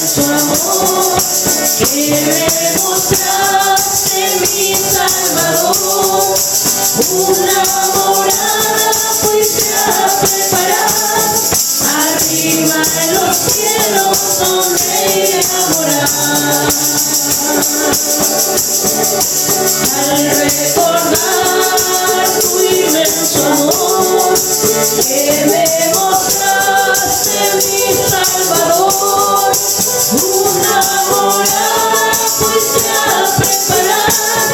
tu amor, que demostraste mi Salvador. Una morada fuiste a preparar, arriba en los cielos donde iré a morar. Al recordar tu inmenso amor, que me mostraste mi Salvador, una morada fuiste a preparar,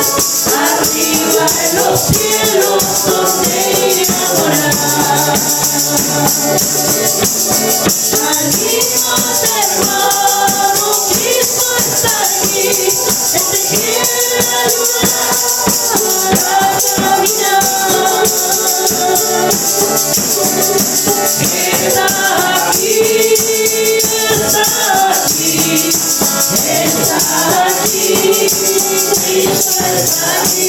arriba en los cielos donde iré a morar. Salimos, hermano, Cristo está aquí, Él te quiere ayudar a caminar. Está aquí, está aquí, está aquí, Cristo está aquí.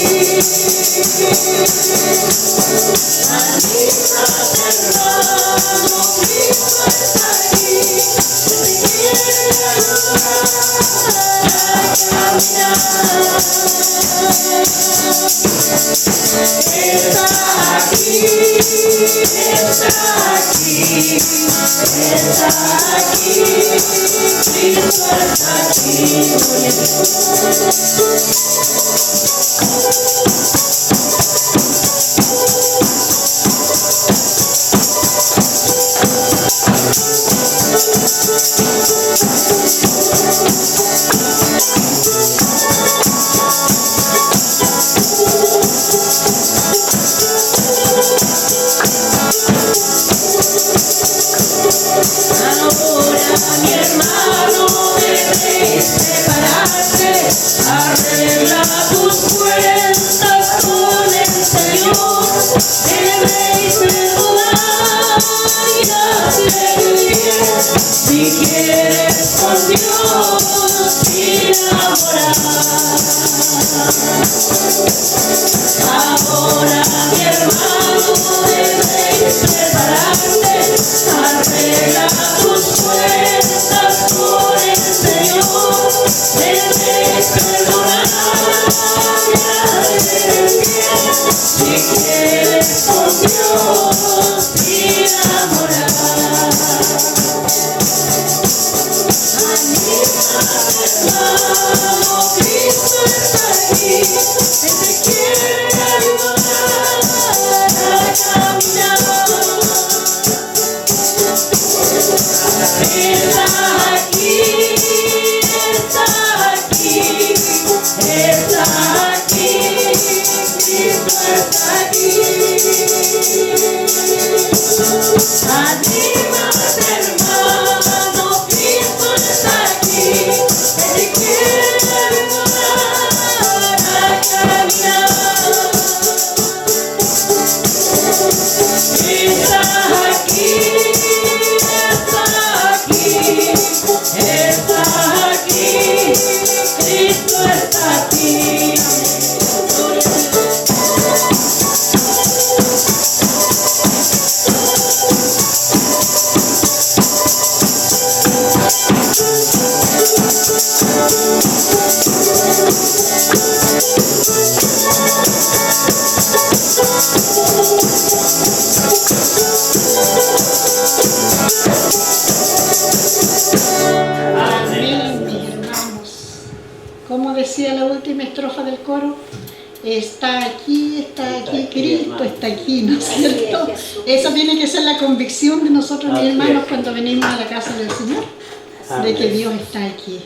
Salimos, hermano, Cristo está aquí, Él te quiere ayudar a caminar. Está aquí, está aquí, está aquí, Cristo está aquí. Ahora, mi hermano, debéis prepararte, arregla tus cuentas con el Señor, debéis perdonar y hacer el bien, si quieres con Dios ir a morar. Ahora, mi hermano, debéis prepararte, arregla tus cuentas con el Señor, debéis perdonar y hacer el bien, si quieres con Dios ir a morar. Anímate, hermano, Cristo está aquí, Él te quiere ayudar a caminar. Está aquí, está aquí, está aquí, Cristo está aquí. Anímate, hermano, Cristo está aquí, Él te quiere ayudar a caminar. Está aquí, está aquí, está aquí, Cristo está aquí. Como decía la última estrofa del coro, está aquí, Cristo está aquí, ¿no es cierto? Esa tiene que ser la convicción de nosotros, mis hermanos, cuando venimos a la casa del Señor, de que Dios está aquí.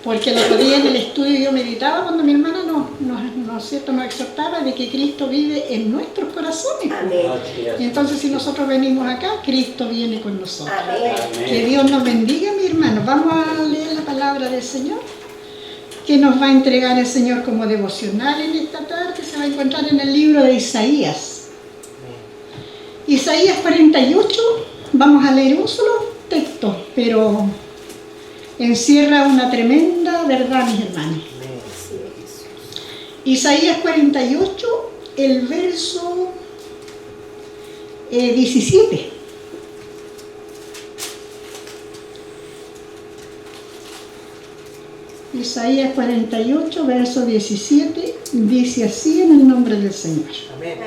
Porque el otro día en el estudio yo meditaba cuando mi hermana nos exhortaba de que Cristo vive en nuestros corazones. Y entonces si nosotros venimos acá, Cristo viene con nosotros. Que Dios nos bendiga, mis hermanos. Vamos a leer la palabra del Señor, que nos va a entregar el Señor como devocional en esta tarde. Se va a encontrar en el libro de Isaías. Isaías 48, vamos a leer un solo texto, pero encierra una tremenda verdad, mis hermanos. Isaías 48, el verso 17. Isaías 48, verso 17, dice así en el nombre del Señor. Amén.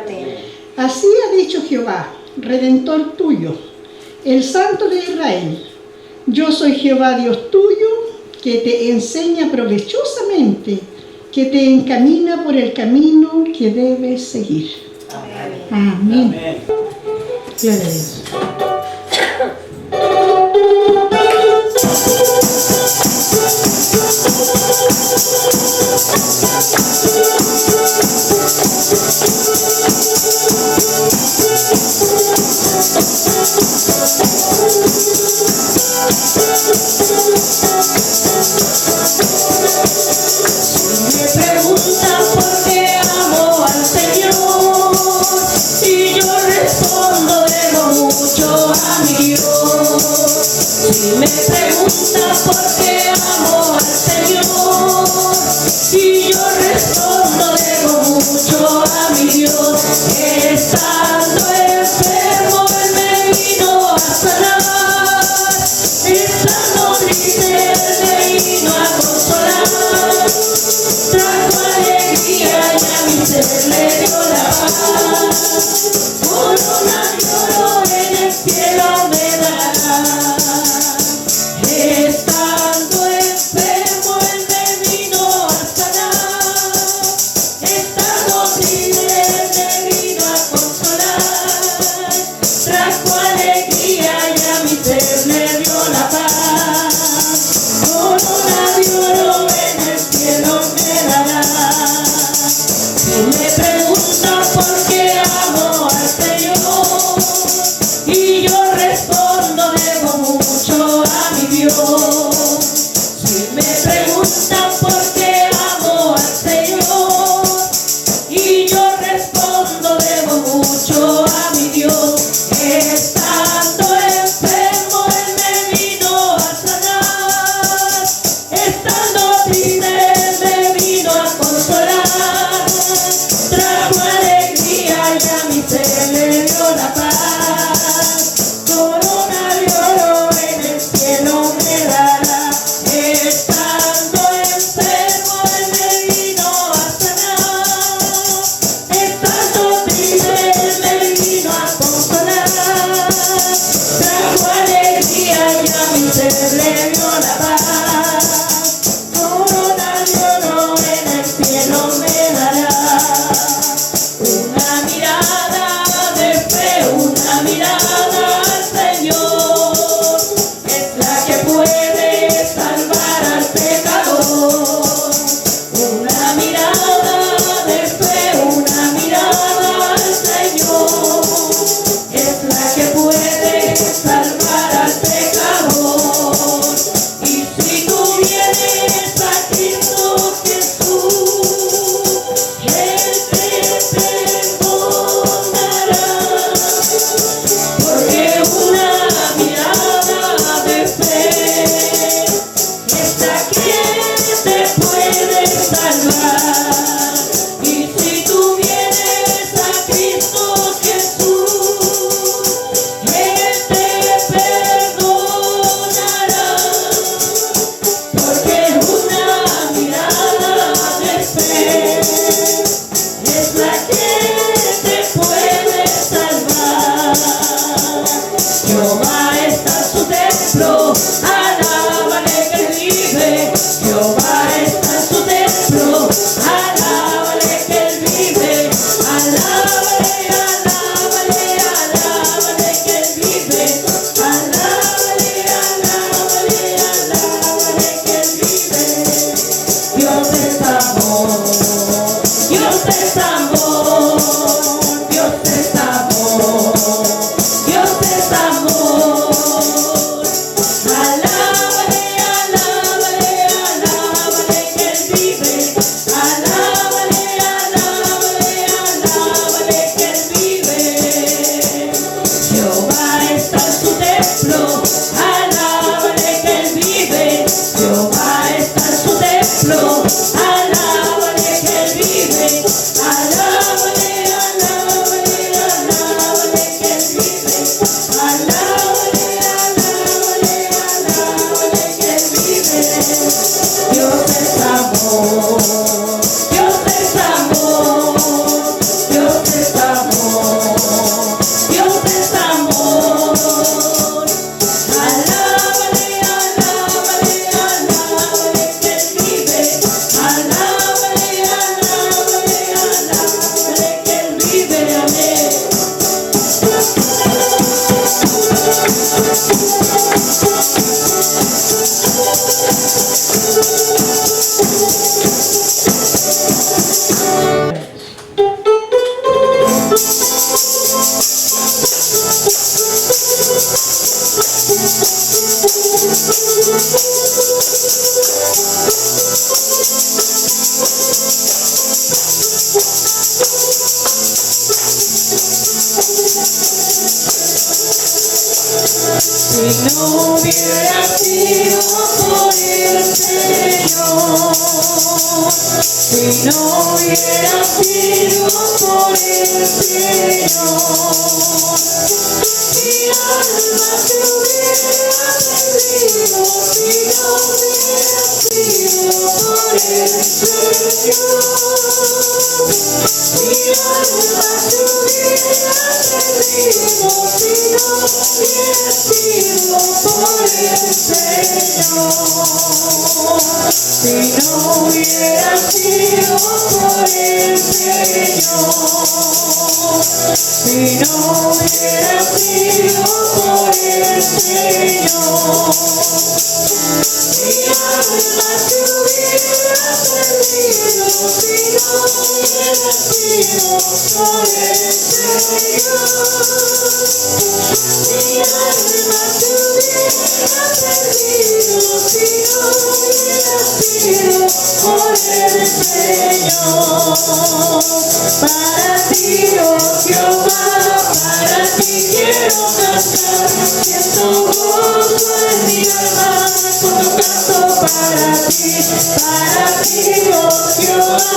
Así ha dicho Jehová, Redentor tuyo, el Santo de Israel. Yo soy Jehová Dios tuyo, que te enseña provechosamente, que te encamina por el camino que debes seguir. Amén. Amén. Gloria a Dios. Me preguntan por qué amo al Señor y yo respondo debo mucho a mi Dios. Si me preguntan por qué amo al Señor y yo respondo debo mucho a mi Dios. Estando enfermo Él me vino a sanar, estando triste Él me vino a consolar. Trajo alegría y a mi ser le dio la paz. Corona de oro en el cielo me dará. Estando Si no hubiera sido por el Señor, si no hubiera sido por el Señor, mi alma se hubiera perdido. Si no hubiera sido por el Señor, mi alma se hubiera perdido. Si no hubiera sido por el Señor, si no hubiera sido por el Señor, si no hubiera sido por el Señor, mi alma se hubiera perdido. Si no hubiera sido por el Señor, mi alma se hubiera perdido. Si no hubiera sido por el Señor. Para ti, oh Jehová, para ti quiero cantar. Siento gozo en mi alma cuando canto para ti, oh Jehová,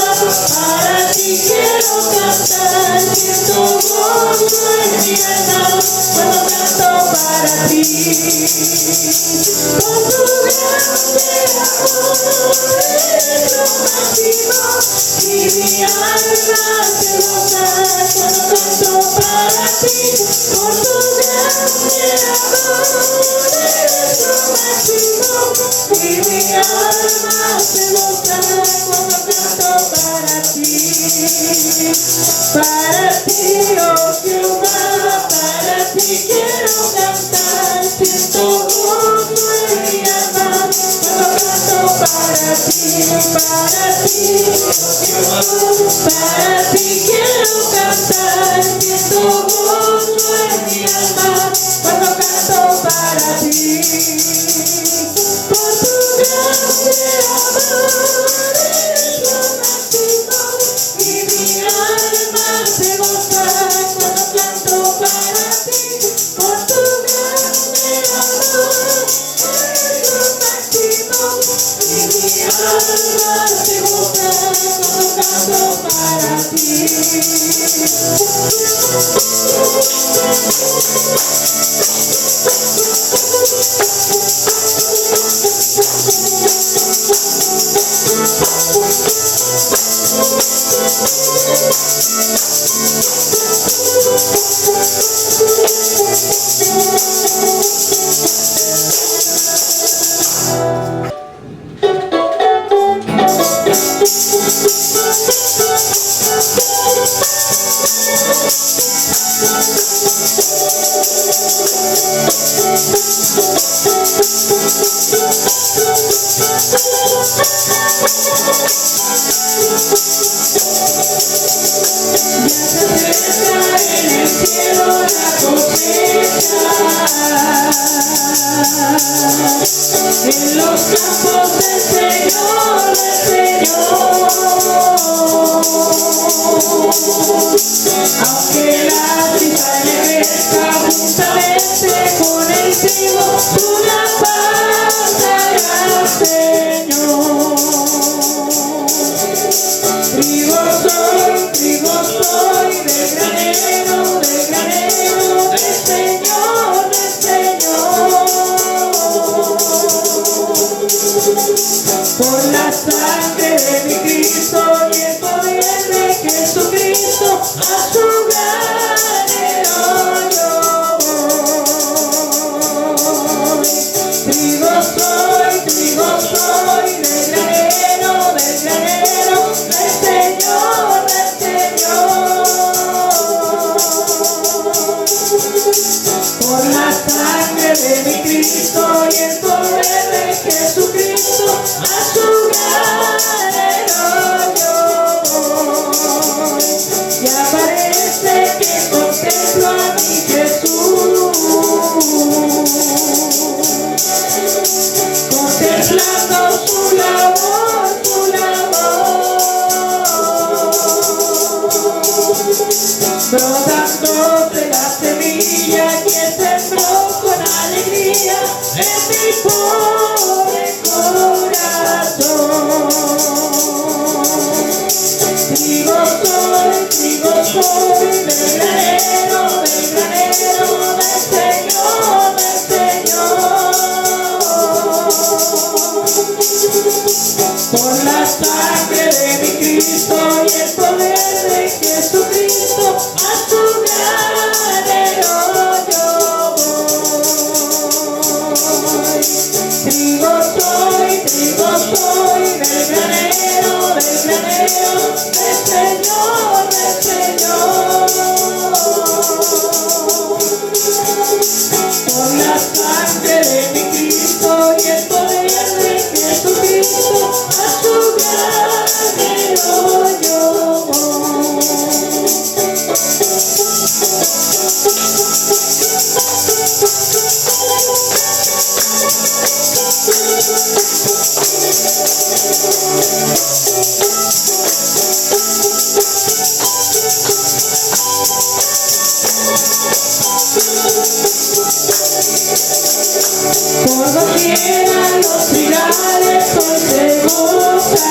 para ti quiero cantar. Siento gozo en mi alma cuando canto para ti. Por tu grande amor eres lo máximo y mi alma se goza cuando canto para ti. Por tu grande amor eres lo máximo y mi alma se goza cuando canto para ti. Para ti, oh Jehová, para ti quiero cantar. Siento gozo en mi alma cuando canto para ti, oh Jehová, para ti quiero cantar. Siento gozo en mi alma cuando canto para ti. Por tu grande amor eres lo máximo y mi alma se goza cuando canto para ti. Por tu grande amor eres lo máximo y mi alma se goza cuando canto para ti. En el cielo la cosecha, en los campos del Señor, aunque la cizaña crezca juntamente con el trigo, tú la pasarás, Señor. Trigo soy del granero del Señor, Por la sangre de mi Cristo y el poder de Jesucristo, a su granero yo voy. Trigo soy del granero del Señor, Por la sangre de mi Cristo y el poder de Jesucristo, a su granero Por la sangre de mi Cristo y el poder de Jesucristo, a su granero yo voy. Trigo soy del granero, del Señor, del Señor. Por la sangre de mi Cristo y el poder de Jesucristo, a su granero yo voy. Por doquiera los pilares hoy se gozan,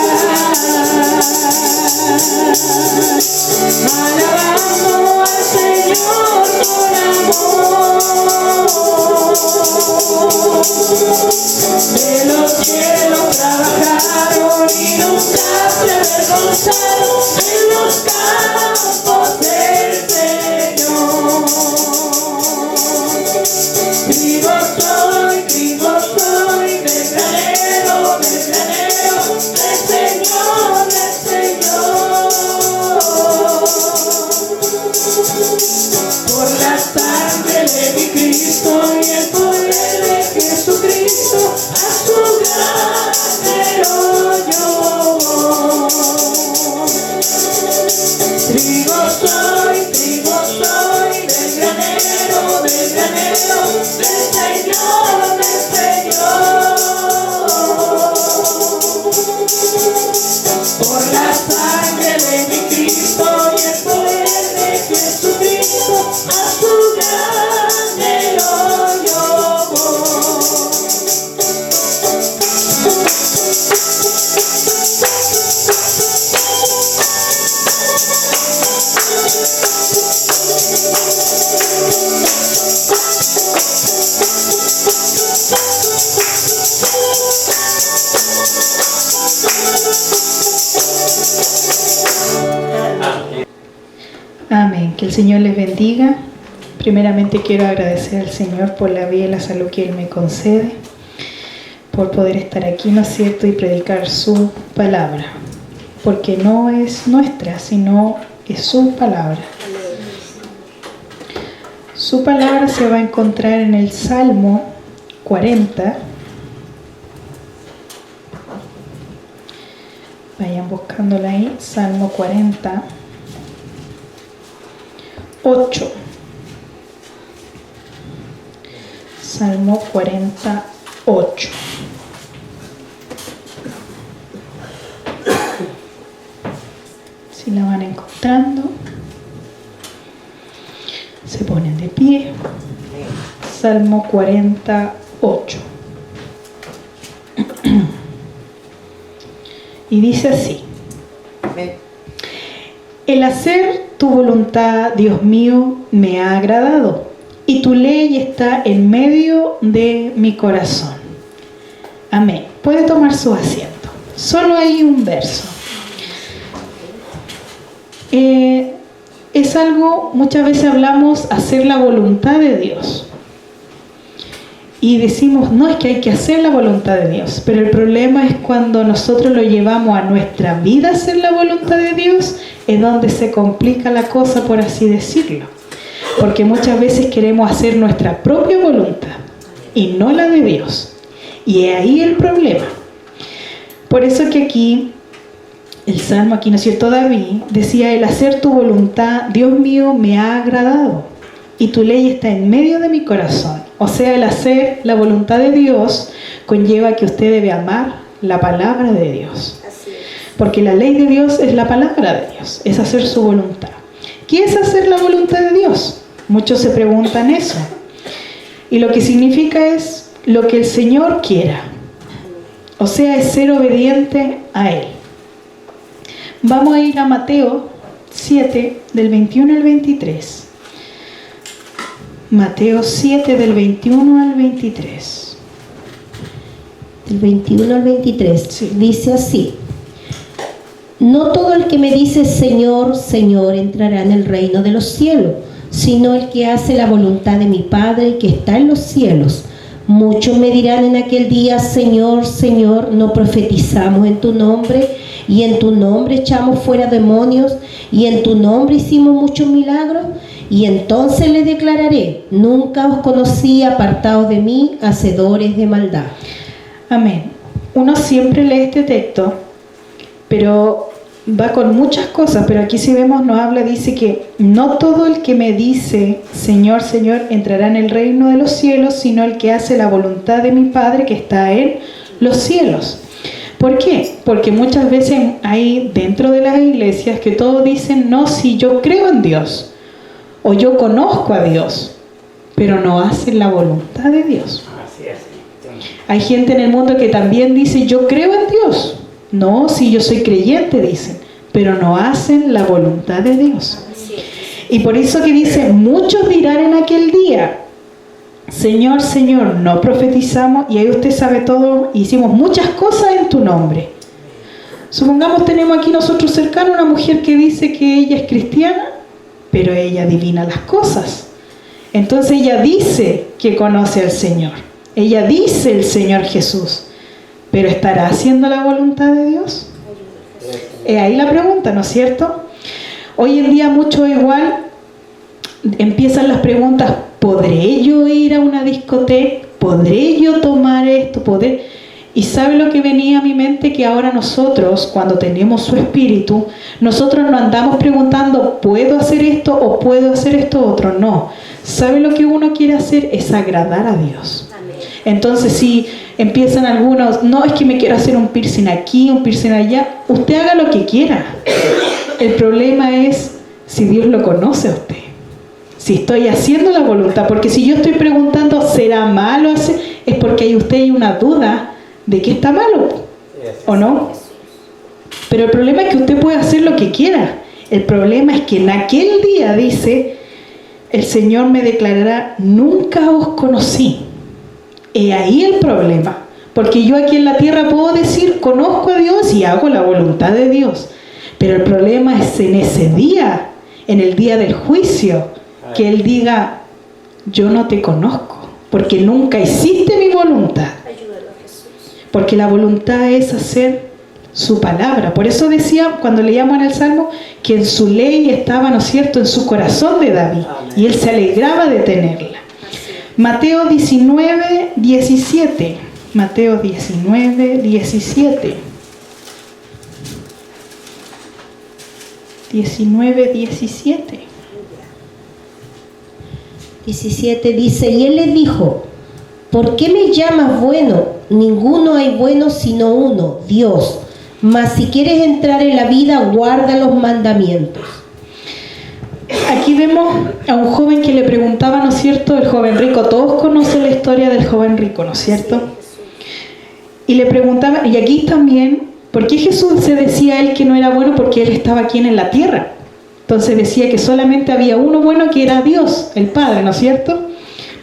alabando al Señor con amor. De los cielos trabajaron y nunca se avergonzaron en los campos del Señor. Trigo soy del granero, del Señor, del Señor. Por la sangre de mi Cristo y el poder de Jesucristo, a su granero yo voy. Trigo soy del granero, del Señor, del Señor. Por la sangre de mi Cristo y el poder de Jesucristo, a su granero yo voy. Amén. Que el Señor les bendiga. Primeramente quiero agradecer al Señor por la vida y la salud que Él me concede, por poder estar aquí, ¿no es cierto?, y predicar su palabra, porque no es nuestra, sino es su palabra. Su palabra se va a encontrar en el Salmo 40. Vayan buscándola ahí, Salmo 40. 8. Salmo 48. Si la van encontrando, se ponen de pie. Salmo 48. Y dice así: el hacer tu voluntad, Dios mío, me ha agradado, y tu ley está en medio de mi corazón. Amén. Puede tomar su asiento. Solo hay un verso. Es algo, muchas veces hablamos, hacer la voluntad de Dios. Y decimos, no, es que hay que hacer la voluntad de Dios. Pero el problema es cuando nosotros lo llevamos a nuestra vida a hacer la voluntad de Dios, es donde se complica la cosa, por así decirlo. Porque muchas veces queremos hacer nuestra propia voluntad y no la de Dios. Y es ahí el problema. Por eso que aquí, el Salmo, aquí, ¿no es cierto?, David decía, el hacer tu voluntad, Dios mío, me ha agradado, y tu ley está en medio de mi corazón. O sea, el hacer la voluntad de Dios conlleva que usted debe amar la palabra de Dios. Porque la ley de Dios es la palabra de Dios, es hacer su voluntad. ¿Qué es hacer la voluntad de Dios? Muchos se preguntan eso. Y lo que significa es lo que el Señor quiera. O sea, es ser obediente a Él. Vamos a ir a Mateo 7, del 21 al 23. Mateo 7, del 21 al 23. del 21 al 23, Sí. dice así: no todo el que me dice Señor, Señor entrará en el reino de los cielos, sino el que hace la voluntad de mi Padre que está en los cielos. Muchos me dirán en aquel día: Señor, Señor, ¿no profetizamos en tu nombre? Y en tu nombre echamos fuera demonios, y en tu nombre hicimos muchos milagros. Y entonces les declararé: nunca os conocí, apartados de mí, hacedores de maldad. Amén. Uno siempre lee este texto, pero va con muchas cosas, pero aquí si vemos nos habla, dice que no todo el que me dice Señor, Señor entrará en el reino de los cielos, sino el que hace la voluntad de mi Padre que está en los cielos. ¿Por qué? Porque muchas veces hay dentro de las iglesias que todos dicen: no, si yo creo en Dios o yo conozco a Dios, pero no hacen la voluntad de Dios. Hay gente en el mundo que también dice: yo creo en Dios. No, si yo soy creyente, dicen, pero no hacen la voluntad de Dios. Y por eso que dice: muchos dirán en aquel día: Señor, Señor, no profetizamos, y ahí usted sabe todo, hicimos muchas cosas en tu nombre. Supongamos tenemos aquí nosotros cercano una mujer que dice que ella es cristiana, pero ella adivina las cosas. Entonces ella dice que conoce al Señor, ella dice el Señor Jesús, pero ¿estará haciendo la voluntad de Dios? Ahí la pregunta, ¿no es cierto? Hoy en día mucho igual empiezan las preguntas: ¿podré yo ir a una discoteca? ¿Podré yo tomar esto? ¿Podré? Y ¿sabe lo que venía a mi mente? Que ahora nosotros, cuando tenemos su espíritu, nosotros no andamos preguntando: ¿puedo hacer esto o puedo hacer esto otro? No. ¿Sabe lo que uno quiere hacer? Es agradar a Dios. Entonces si empiezan algunos: no, es que me quiero hacer un piercing aquí, un piercing allá. Usted haga lo que quiera. El problema es si Dios lo conoce a usted, si estoy haciendo la voluntad. Porque si yo estoy preguntando: ¿será malo hacer? Es porque hay usted hay una duda de que está malo, ¿o no? Pero el problema es que usted puede hacer lo que quiera. El problema es que en aquel día, dice, el Señor me declarará: nunca os conocí. Y ahí el problema, porque yo aquí en la tierra puedo decir: conozco a Dios y hago la voluntad de Dios, pero el problema es en ese día, en el día del juicio, que Él diga: yo no te conozco, porque nunca hiciste mi voluntad. Porque la voluntad es hacer su palabra. Por eso decía, cuando leíamos en el Salmo, que en su ley estaba, ¿no es cierto?, en su corazón de David, y él se alegraba de tenerla. Mateo 19, 17. Mateo 19, 17. 19, 17. 17 dice: y él les dijo: ¿por qué me llamas bueno? Ninguno hay bueno sino uno, Dios. Mas si quieres entrar en la vida, guarda los mandamientos. Aquí vemos a un joven que le preguntaba, ¿no es cierto?, el joven rico. Todos conocen la historia del joven rico, ¿no es cierto? Y le preguntaba, y aquí también, ¿por qué Jesús se decía a él que no era bueno? Porque él estaba aquí en la tierra. Entonces decía que solamente había uno bueno, que era Dios, el Padre, ¿no es cierto?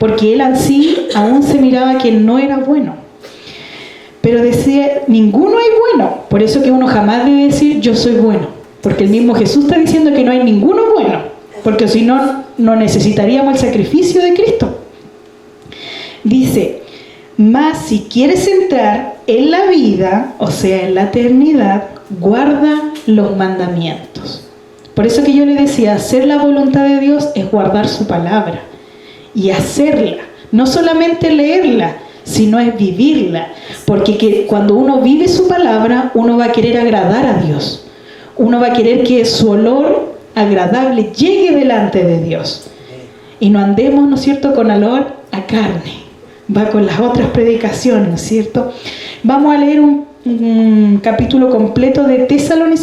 Porque él así aún se miraba que no era bueno. Pero decía: ninguno hay bueno. Por eso que uno jamás debe decir: yo soy bueno. Porque el mismo Jesús está diciendo que no hay ninguno bueno. Porque si no, no necesitaríamos el sacrificio de Cristo. Dice: mas si quieres entrar en la vida, o sea, en la eternidad, guarda los mandamientos. Por eso que yo le decía, hacer la voluntad de Dios es guardar su palabra y hacerla, no solamente leerla, sino es vivirla, porque cuando uno vive su palabra, uno va a querer agradar a Dios, uno va a querer que su olor agradable llegue delante de Dios, y no andemos, ¿no es cierto?, con olor a carne. Va con las otras predicaciones, ¿no es cierto? Vamos a leer un capítulo completo de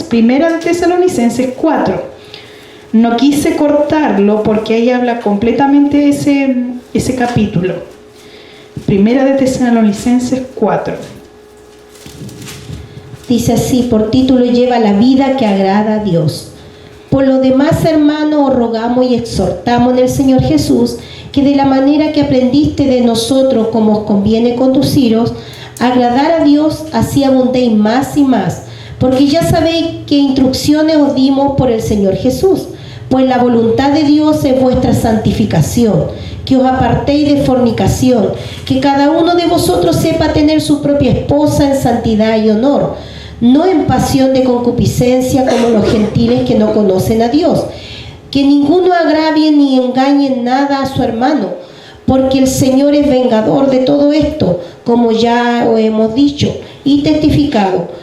Primera de Tesalonicenses 4. No quise cortarlo porque ahí habla completamente ese capítulo. Primera de Tesalonicenses 4. Dice así, por título lleva: la vida que agrada a Dios. Por lo demás, hermanos, os rogamos y exhortamos en el Señor Jesús que de la manera que aprendiste de nosotros, como os conviene conduciros, agradar a Dios, así abundéis más y más, porque ya sabéis qué instrucciones os dimos por el Señor Jesús. Pues la voluntad de Dios es vuestra santificación, que os apartéis de fornicación, que cada uno de vosotros sepa tener su propia esposa en santidad y honor, no en pasión de concupiscencia como los gentiles que no conocen a Dios. Que ninguno agravie ni engañe en nada a su hermano, porque el Señor es vengador de todo esto, como ya os hemos dicho y testificado.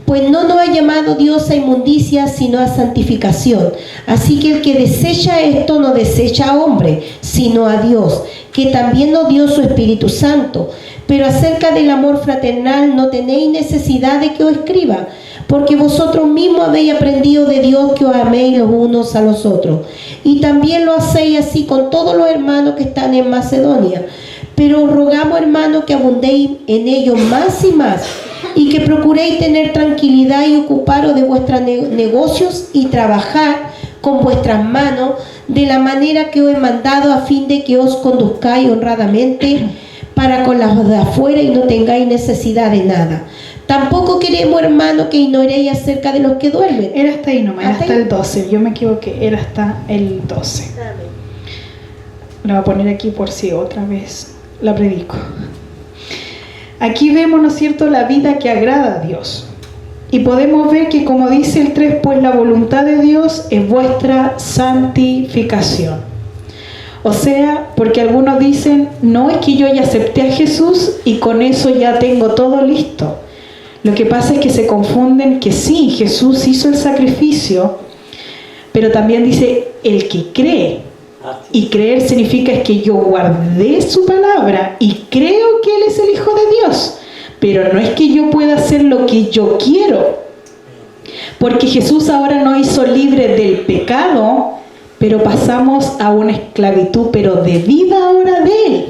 Pues no nos ha llamado Dios a inmundicia, sino a santificación. Así que el que desecha esto no desecha a hombre, sino a Dios, que también nos dio su Espíritu Santo. Pero acerca del amor fraternal no tenéis necesidad de que os escriba, porque vosotros mismos habéis aprendido de Dios que os améis los unos a los otros. Y también lo hacéis así con todos los hermanos que están en Macedonia. Pero os rogamos, hermanos, que abundéis en ellos más y más, y que procuréis tener tranquilidad y ocuparos de vuestros negocios y trabajar con vuestras manos de la manera que os he mandado, a fin de que os conduzcáis honradamente para con las de afuera y no tengáis necesidad de nada. Tampoco queremos, hermano, que ignoréis acerca de los que duermen. Era hasta ahí nomás, hasta el 12. Yo me equivoqué, era hasta el 12. Lo voy a poner aquí por si otra vez la predico. Aquí vemos, ¿no es cierto?, la vida que agrada a Dios. Y podemos ver que, como dice el 3, pues la voluntad de Dios es vuestra santificación. O sea, porque algunos dicen, no es que yo ya acepté a Jesús y con eso ya tengo todo listo. Lo que pasa es que se confunden que sí, Jesús hizo el sacrificio, pero también dice el que cree. Y creer significa es que yo guardé su palabra y creo que Él es el Hijo de Dios. Pero no es que yo pueda hacer lo que yo quiero. Porque Jesús ahora nos hizo libres del pecado, pero pasamos a una esclavitud, pero de vida ahora de Él.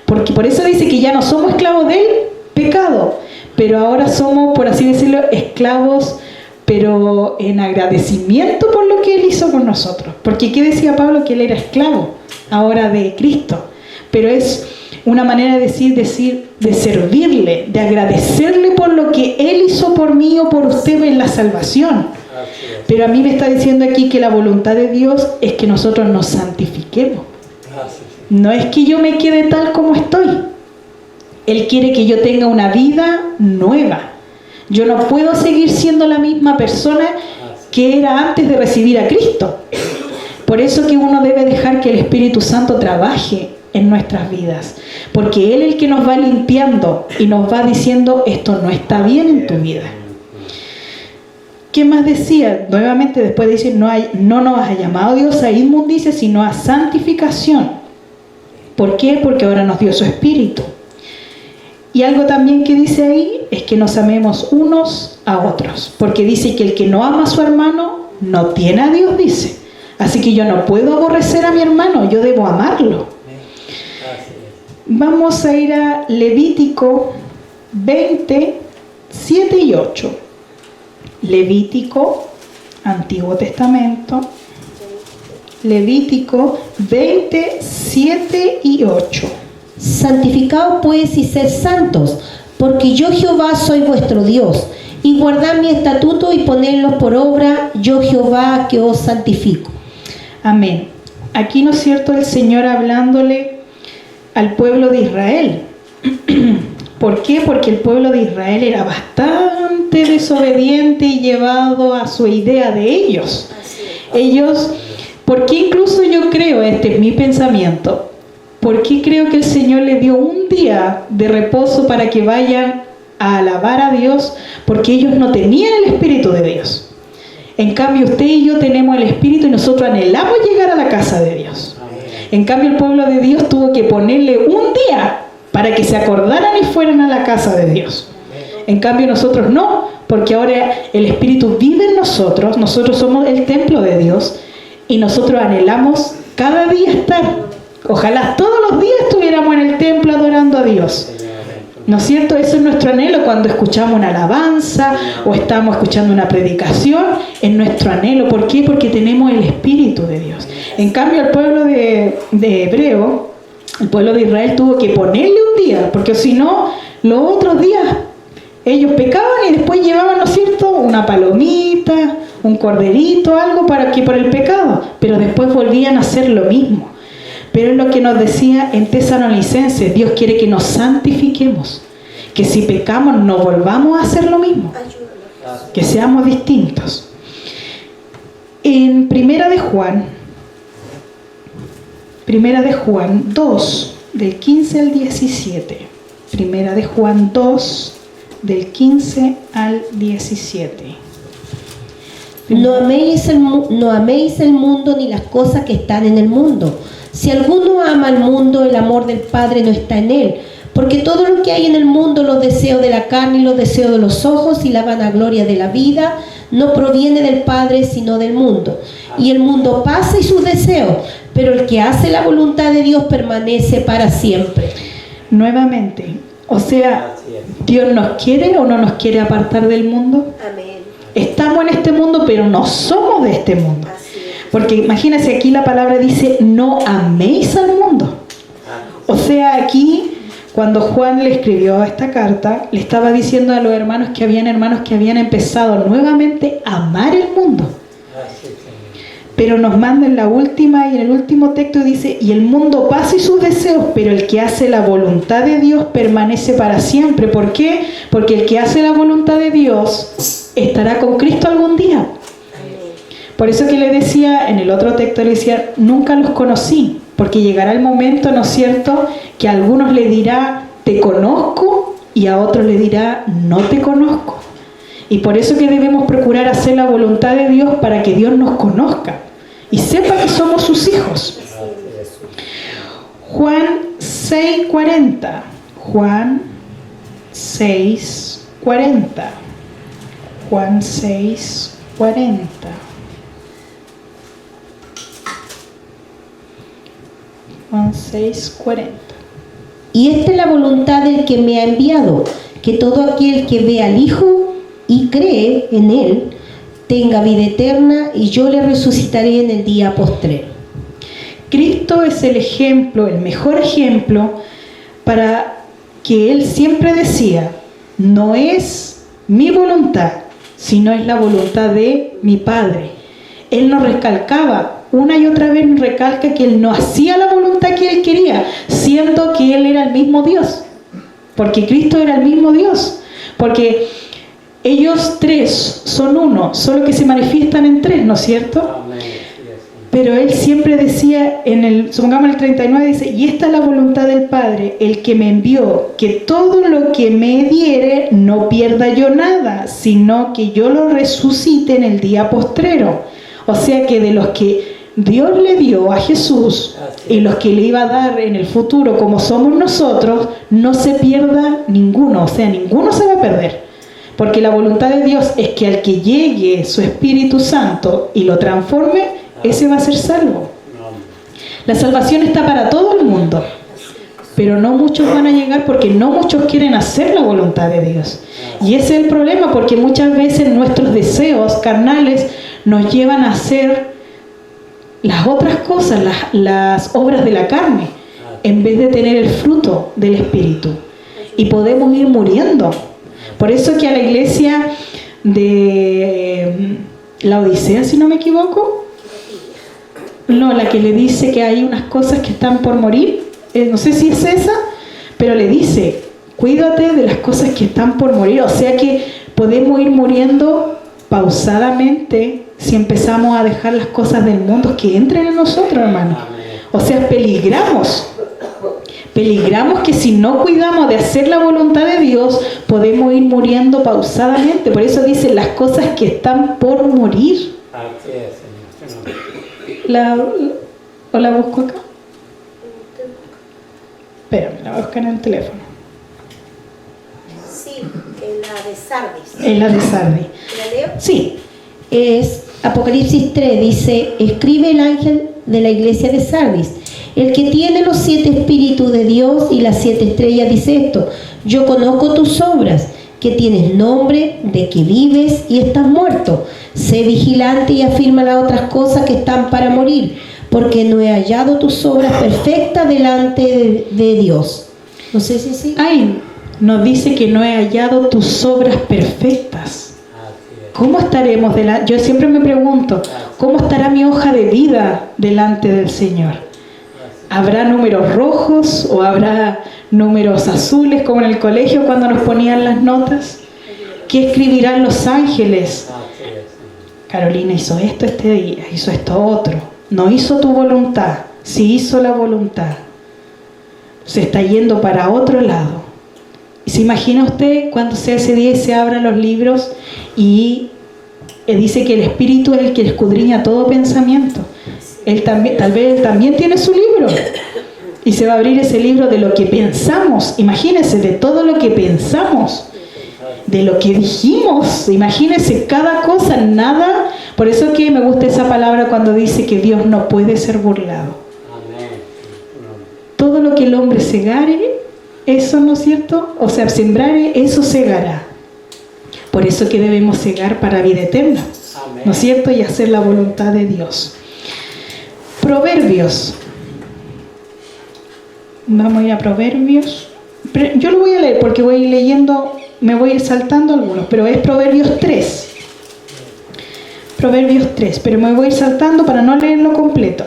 Porque por eso dice que ya no somos esclavos del pecado, pero ahora somos, por así decirlo, esclavos, pero en agradecimiento por lo que Él hizo con nosotros. Porque ¿qué decía Pablo? Que Él era esclavo ahora de Cristo. Pero es una manera de decir, de servirle, de agradecerle por lo que Él hizo por mí o por usted en la salvación. Pero a mí me está diciendo aquí que la voluntad de Dios es que nosotros nos santifiquemos. No es que yo me quede tal como estoy. Él quiere que yo tenga una vida nueva. Yo no puedo seguir siendo la misma persona que era antes de recibir a Cristo. Por eso que uno debe dejar que el Espíritu Santo trabaje en nuestras vidas. Porque Él es el que nos va limpiando y nos va diciendo, esto no está bien en tu vida. ¿Qué más decía? Nuevamente después dice, no nos ha llamado Dios a inmundicia, sino a santificación. ¿Por qué? Porque ahora nos dio su Espíritu. Y algo también que dice ahí es que nos amemos unos a otros. Porque dice que el que no ama a su hermano no tiene a Dios, dice. Así que yo no puedo aborrecer a mi hermano, yo debo amarlo. Vamos a ir a Levítico 20, 7 y 8. Levítico, Antiguo Testamento. Levítico 20, 7 y 8. Santificaos pues y sed santos, porque yo Jehová soy vuestro Dios, y guardad mi estatuto y ponedlos por obra, yo Jehová que os santifico. Amén. Aquí, ¿no es cierto?, el Señor hablándole al pueblo de Israel. ¿Por qué? Porque el pueblo de Israel era bastante desobediente y llevado a su idea de ellos. Ellos, porque incluso yo creo, este es mi pensamiento, ¿por qué creo que el Señor les dio un día de reposo para que vayan a alabar a Dios? Porque ellos no tenían el Espíritu de Dios. En cambio, usted y yo tenemos el Espíritu y nosotros anhelamos llegar a la casa de Dios. En cambio, el pueblo de Dios tuvo que ponerle un día para que se acordaran y fueran a la casa de Dios. En cambio, nosotros no, porque ahora el Espíritu vive en nosotros, nosotros somos el templo de Dios y nosotros anhelamos cada día estar. Ojalá todos los días estuviéramos en el templo adorando a Dios. ¿No es cierto? Eso es nuestro anhelo cuando escuchamos una alabanza o estamos escuchando una predicación. Es nuestro anhelo. ¿Por qué? Porque tenemos el Espíritu de Dios. En cambio, el pueblo de Hebreo, el pueblo de Israel tuvo que ponerle un día, porque si no, Los otros días ellos pecaban y después llevaban, ¿no es cierto?, una palomita, un corderito, algo para que por el pecado, pero después volvían a hacer lo mismo. Pero es lo que nos decía en Tesalonicenses, Dios quiere que nos santifiquemos, que si pecamos no volvamos a hacer lo mismo, que seamos distintos. En Primera de Juan 2, del 15 al 17. Primera de Juan 2, del 15 al 17. No améis el mundo ni las cosas que están en el mundo. Si alguno ama al mundo, el amor del Padre no está en él. Porque todo lo que hay en el mundo, los deseos de la carne y los deseos de los ojos y la vanagloria de la vida, no proviene del Padre, sino del mundo. Y el mundo pasa y sus deseos, pero el que hace la voluntad de Dios permanece para siempre. Nuevamente, o sea, ¿Dios nos quiere o no nos quiere apartar del mundo? Amén. Estamos en este mundo, pero no somos de este mundo. Así es. Porque imagínense, aquí la palabra dice, no améis al mundo. O sea, aquí, cuando Juan le escribió esta carta, le estaba diciendo a los hermanos que habían empezado nuevamente a amar el mundo. Pero nos manda en la última y en el último texto dice, y el mundo pasa y sus deseos, pero el que hace la voluntad de Dios permanece para siempre. ¿Por qué? Porque el que hace la voluntad de Dios estará con Cristo algún día. Por eso que le decía, en el otro texto le decía, nunca los conocí, porque llegará el momento, ¿no es cierto?, que a algunos le dirá, te conozco, y a otros le dirá, no te conozco. Y por eso que debemos procurar hacer la voluntad de Dios para que Dios nos conozca y sepa que somos sus hijos. Juan 6:40. Juan 6:40. Juan 6:40. Juan 6:40. Y esta es la voluntad del que me ha enviado, que todo aquel que ve al Hijo y cree en Él, tenga vida eterna, y yo le resucitaré en el día postrero. Cristo es el ejemplo, el mejor ejemplo, para que Él siempre decía, no es mi voluntad, sino es la voluntad de mi Padre. Él nos recalcaba, una y otra vez nos recalca que Él no hacía la voluntad que Él quería, siendo que Él era el mismo Dios, porque Cristo era el mismo Dios, porque ellos tres son uno, solo que se manifiestan en tres, ¿no es cierto? Pero Él siempre decía, supongamos el 39, dice, y esta es la voluntad del Padre, el que me envió, que todo lo que me diere no pierda yo nada, sino que yo lo resucite en el día postrero. O sea que de los que Dios le dio a Jesús y los que le iba a dar en el futuro, como somos nosotros, no se pierda ninguno, o sea, ninguno se va a perder. Porque la voluntad de Dios es que al que llegue su Espíritu Santo y lo transforme, ese va a ser salvo. La salvación está para todo el mundo, pero no muchos van a llegar porque no muchos quieren hacer la voluntad de Dios. Y ese es el problema, porque muchas veces nuestros deseos carnales nos llevan a hacer las otras cosas, las obras de la carne, en vez de tener el fruto del Espíritu. Y podemos ir muriendo. Por eso que a la iglesia de la Odisea, si no me equivoco, no, la que le dice que hay unas cosas que están por morir, no sé si es esa, pero le dice, cuídate de las cosas que están por morir. O sea que podemos ir muriendo pausadamente si empezamos a dejar las cosas del mundo que entren en nosotros, hermano. O sea, peligramos que si no cuidamos de hacer la voluntad de Dios, podemos ir muriendo pausadamente. Por eso dice las cosas que están por morir. ¿O la busco acá? Espérame, la voy a buscar en el teléfono. Sí, en la de Sardis. En la de Sardis. ¿La leo? Sí. Es Apocalipsis 3, dice, escribe el ángel de la iglesia de Sardis, el que tiene los 7 espíritus de Dios y las 7 estrellas, dice esto, yo conozco tus obras, que tienes nombre de que vives y estás muerto. Sé vigilante y afirma las otras cosas que están para morir, porque no he hallado tus obras perfectas delante de Dios. No sé si sí. Ahí, nos dice que no he hallado tus obras perfectas. ¿Cómo estaremos delante? Yo siempre me pregunto, ¿cómo estará mi hoja de vida delante del Señor? ¿Habrá números rojos o habrá números azules como en el colegio cuando nos ponían las notas? ¿Qué escribirán los ángeles? Carolina hizo esto este día, hizo esto otro. No hizo tu voluntad, sí hizo la voluntad. Se está yendo para otro lado. ¿Y se imagina usted cuando sea ese día y se abran los libros y dice que el Espíritu es el que escudriña todo pensamiento? Él también, tal vez él también tiene su libro y se va a abrir ese libro de lo que pensamos. Imagínense, de todo lo que pensamos, de lo que dijimos. Imagínense cada cosa, nada. Por eso que me gusta esa palabra cuando dice que Dios no puede ser burlado. Todo lo que el hombre segare, eso, ¿no es cierto? O sea, sembrare, eso segará. Por eso que debemos segar para vida eterna, ¿no es cierto? Y hacer la voluntad de Dios. Proverbios. Vamos a ir a Proverbios. Yo lo voy a leer porque voy leyendo, me voy a ir saltando algunos, pero es Proverbios 3. Proverbios 3, pero me voy a ir saltando para no leerlo completo.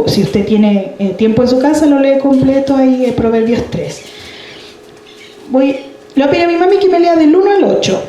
Si usted tiene tiempo en su casa, lo lee completo ahí en Proverbios 3. Le voy a pedir a mi mami que me lea del 1 al 8.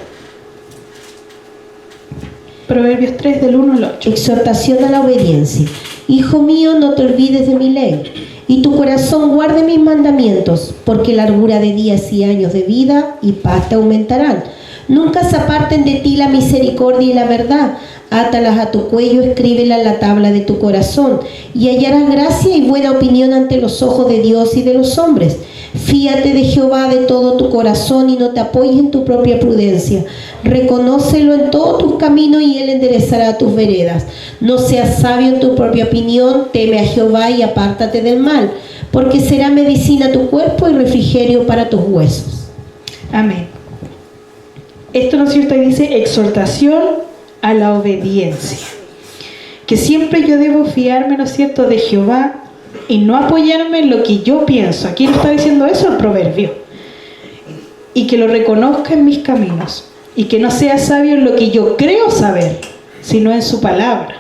Proverbios 3, del 1 al 8. Exhortación a la obediencia. Hijo mío, no te olvides de mi ley, y tu corazón guarde mis mandamientos, porque largura de días y años de vida y paz te aumentarán. Nunca se aparten de ti la misericordia y la verdad. Átalas a tu cuello, escríbelas en la tabla de tu corazón, y hallarás gracia y buena opinión ante los ojos de Dios y de los hombres. Fíate de Jehová de todo tu corazón y no te apoyes en tu propia prudencia. Reconócelo en todos tus caminos y Él enderezará tus veredas. No seas sabio en tu propia opinión, teme a Jehová y apártate del mal, porque será medicina a tu cuerpo y refrigerio para tus huesos. Amén. Esto, ¿no es cierto? Y dice exhortación a la obediencia. Que siempre yo debo fiarme, ¿no es cierto?, de Jehová y no apoyarme en lo que yo pienso. Aquí no está diciendo eso el proverbio. Y que lo reconozca en mis caminos. Y que no sea sabio en lo que yo creo saber, sino en su palabra.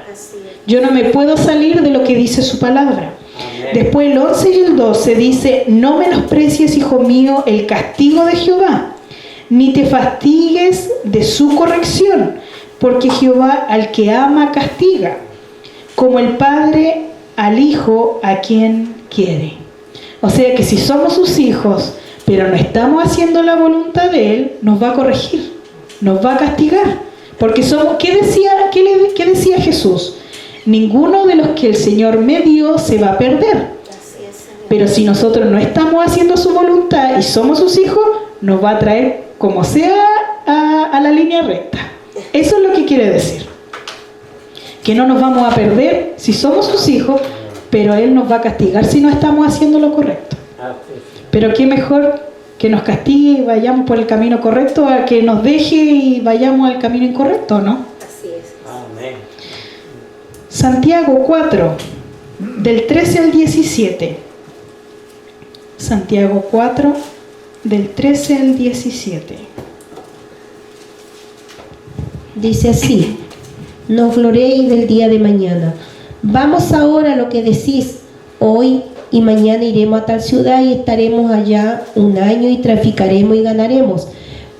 Yo no me puedo salir de lo que dice su palabra. Después el 11 y el 12 dice: no menosprecies, hijo mío, el castigo de Jehová, ni te fastigues de su corrección, porque Jehová al que ama castiga, como el padre al hijo a quien quiere. O sea que si somos sus hijos, pero no estamos haciendo la voluntad de Él, nos va a corregir, nos va a castigar. Porque somos, ¿qué decía Jesús? Ninguno de los que el Señor me dio se va a perder. Pero si nosotros no estamos haciendo su voluntad y somos sus hijos, nos va a traer como sea a la línea recta. Eso es lo que quiere decir. Que no nos vamos a perder si somos sus hijos, pero Él nos va a castigar si no estamos haciendo lo correcto. Pero qué mejor que nos castigue y vayamos por el camino correcto a que nos deje y vayamos al camino incorrecto, ¿no? Así es. Amén. Santiago 4, del 13 al 17. Santiago 4, del 13 al 17. Dice así: no os gloréis del día de mañana. Vamos ahora a lo que decís: hoy y mañana iremos a tal ciudad y estaremos allá un año y traficaremos y ganaremos.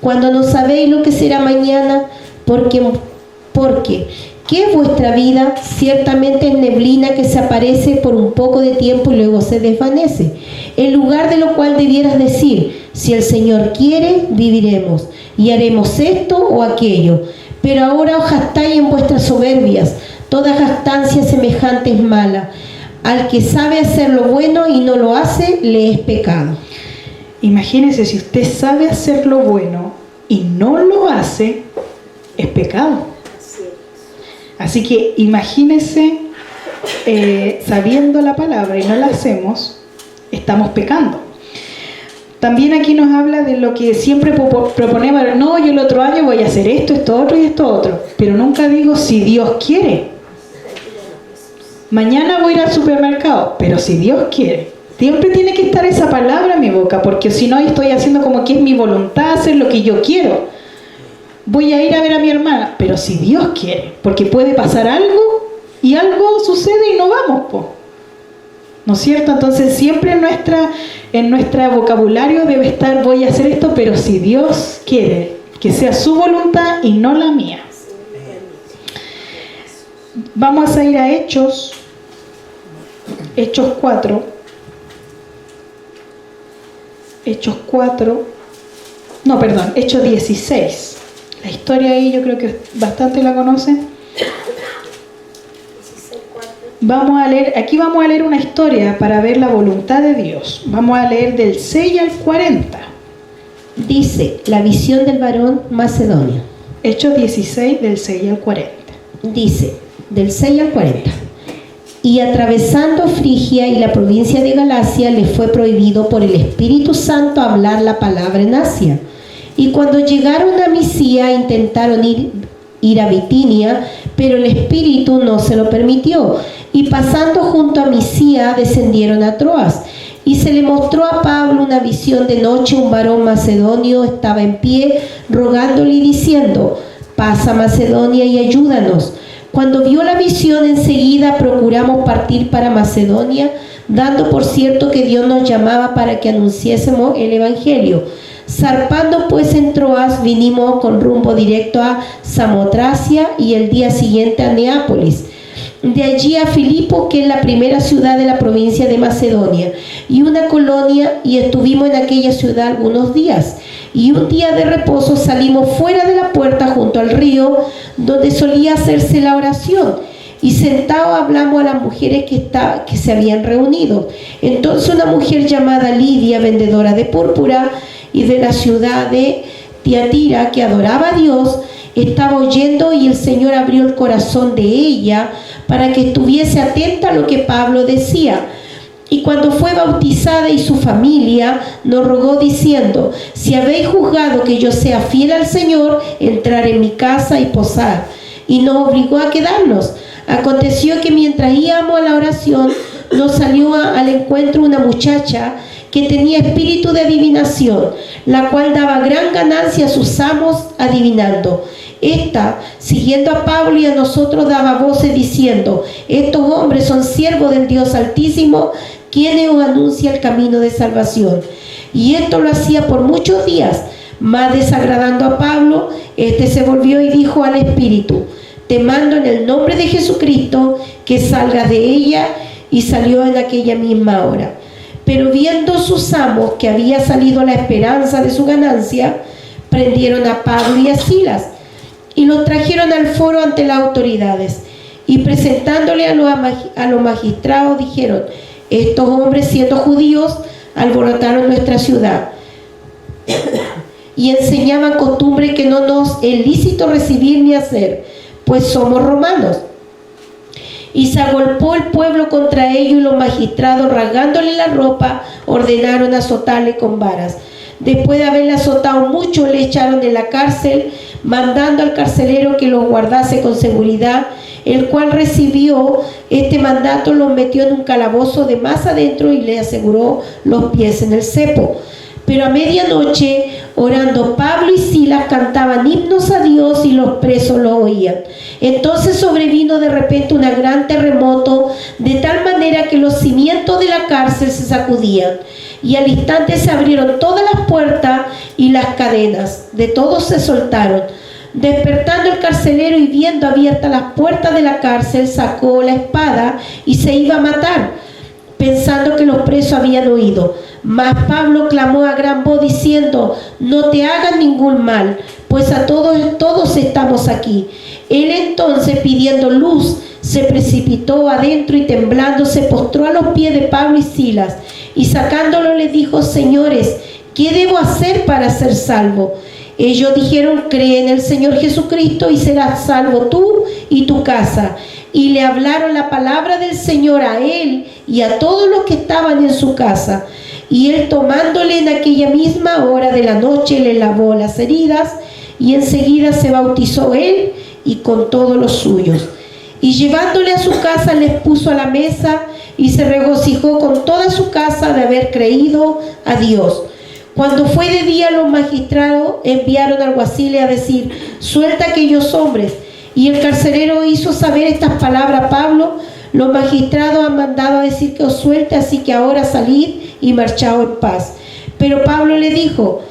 Cuando no sabéis lo que será mañana, porque ¿qué es vuestra vida? Ciertamente es neblina que se aparece por un poco de tiempo y luego se desvanece. En lugar de lo cual debieras decir: si el Señor quiere, viviremos y haremos esto o aquello. Pero ahora os jactáis en vuestras soberbias. Toda jactancia semejante es mala. Al que sabe hacer lo bueno y no lo hace, le es pecado. Imagínese, si usted sabe hacer lo bueno y no lo hace, es pecado. Así que imagínese, sabiendo la palabra y no la hacemos, estamos pecando. También aquí nos habla de lo que siempre proponemos: no, yo el otro año voy a hacer esto, esto otro y esto otro. Pero nunca digo si Dios quiere. Mañana voy a ir al supermercado, pero si Dios quiere. Siempre tiene que estar esa palabra en mi boca, porque si no estoy haciendo como que es mi voluntad hacer lo que yo quiero. Voy a ir a ver a mi hermana, pero si Dios quiere, porque puede pasar algo y algo sucede y no vamos, po. ¿No es cierto? Entonces siempre en nuestra vocabulario debe estar, voy a hacer esto, pero si Dios quiere, que sea su voluntad y no la mía. Vamos a ir a Hechos 4. Hechos 16. La historia ahí yo creo que bastante la conocen. Vamos a leer una historia para ver la voluntad de Dios. Vamos a leer del 6 al 40. Dice, la visión del varón macedonio. Hechos 16 del 6 al 40. Dice, del 6 al 40. Y atravesando Frigia y la provincia de Galacia, le fue prohibido por el Espíritu Santo hablar la palabra en Asia. Y cuando llegaron a Misia, intentaron ir a Bitinia, pero el Espíritu no se lo permitió. Y pasando junto a Misia, descendieron a Troas. Y se le mostró a Pablo una visión de noche. Un varón macedonio estaba en pie, rogándole y diciendo, pasa a Macedonia y ayúdanos. Cuando vio la visión, enseguida procuramos partir para Macedonia, dando por cierto que Dios nos llamaba para que anunciásemos el Evangelio. Zarpando pues en Troas, vinimos con rumbo directo a Samotracia y el día siguiente a Neápolis. De allí a Filipo, que es la primera ciudad de la provincia de Macedonia, y una colonia, y estuvimos en aquella ciudad algunos días. Y un día de reposo salimos fuera de la puerta junto al río, donde solía hacerse la oración. Y sentados hablamos a las mujeres que se habían reunido. Entonces una mujer llamada Lidia, vendedora de púrpura, y de la ciudad de Tiatira, que adoraba a Dios, estaba oyendo, y el Señor abrió el corazón de ella para que estuviese atenta a lo que Pablo decía. Y cuando fue bautizada y su familia, nos rogó diciendo, si habéis juzgado que yo sea fiel al Señor, entrar en mi casa y posar. Y nos obligó a quedarnos. Aconteció que mientras íbamos a la oración, nos salió al encuentro una muchacha que tenía espíritu de adivinación, la cual daba gran ganancia a sus amos adivinando. Esta, siguiendo a Pablo y a nosotros, daba voces diciendo, estos hombres son siervos del Dios Altísimo, quienes os anuncia el camino de salvación. Y esto lo hacía por muchos días, más desagradando a Pablo. Este se volvió y dijo al espíritu, te mando en el nombre de Jesucristo que salga de ella, y salió en aquella misma hora. Pero viendo sus amos que había salido la esperanza de su ganancia, prendieron a Pablo y a Silas y los trajeron al foro ante las autoridades, y presentándole a los magistrados dijeron, estos hombres, siendo judíos, alborotaron nuestra ciudad y enseñaban costumbres que no nos es lícito recibir ni hacer, pues somos romanos. Y se agolpó el pueblo contra ellos, y los magistrados, rasgándole la ropa, ordenaron azotarle con varas. Después de haberle azotado mucho, le echaron en la cárcel, mandando al carcelero que los guardase con seguridad, el cual recibió este mandato, los metió en un calabozo de más adentro y le aseguró los pies en el cepo. Pero a medianoche, orando, Pablo y Silas cantaban himnos a Dios, y los presos lo oían. Entonces sobrevino de repente un gran terremoto, de tal manera que los cimientos de la cárcel se sacudían, y al instante se abrieron todas las puertas, y las cadenas de todos se soltaron. Despertando el carcelero y viendo abiertas las puertas de la cárcel, sacó la espada y se iba a matar, pensando que los presos habían huido. Mas Pablo clamó a gran voz diciendo, no te hagan ningún mal, pues a todos estamos aquí. Él entonces, pidiendo luz, se precipitó adentro y temblando se postró a los pies de Pablo y Silas, y sacándolo les dijo, señores, ¿qué debo hacer para ser salvo? Ellos dijeron, cree en el Señor Jesucristo y serás salvo tú y tu casa. Y le hablaron la palabra del Señor a él y a todos los que estaban en su casa. Y él, tomándole en aquella misma hora de la noche, le lavó las heridas, y enseguida se bautizó él y con todos los suyos. Y llevándole a su casa les puso a la mesa y se regocijó con toda su casa de haber creído a Dios. Cuando fue de día, los magistrados enviaron alguaciles a decir: suelta a aquellos hombres. Y el carcelero hizo saber estas palabras a Pablo: los magistrados han mandado a decir que os suelte, así que ahora salid y marchaos en paz. Pero Pablo le dijo: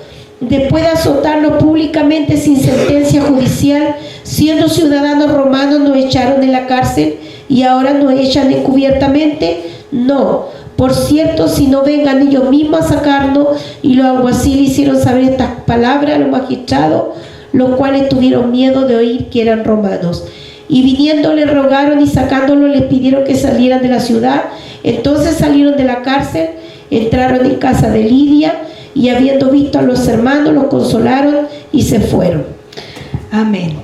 después de azotarnos públicamente sin sentencia judicial, siendo ciudadanos romanos, nos echaron de la cárcel y ahora nos echan encubiertamente. No, por cierto, si no vengan ellos mismos a sacarnos. Y los alguaciles hicieron saber estas palabras a los magistrados, los cuales tuvieron miedo de oír que eran romanos. Y viniendo le rogaron, y sacándolo les pidieron que salieran de la ciudad. Entonces salieron de la cárcel, entraron en casa de Lidia, y habiendo visto a los hermanos, los consolaron y se fueron. Amén.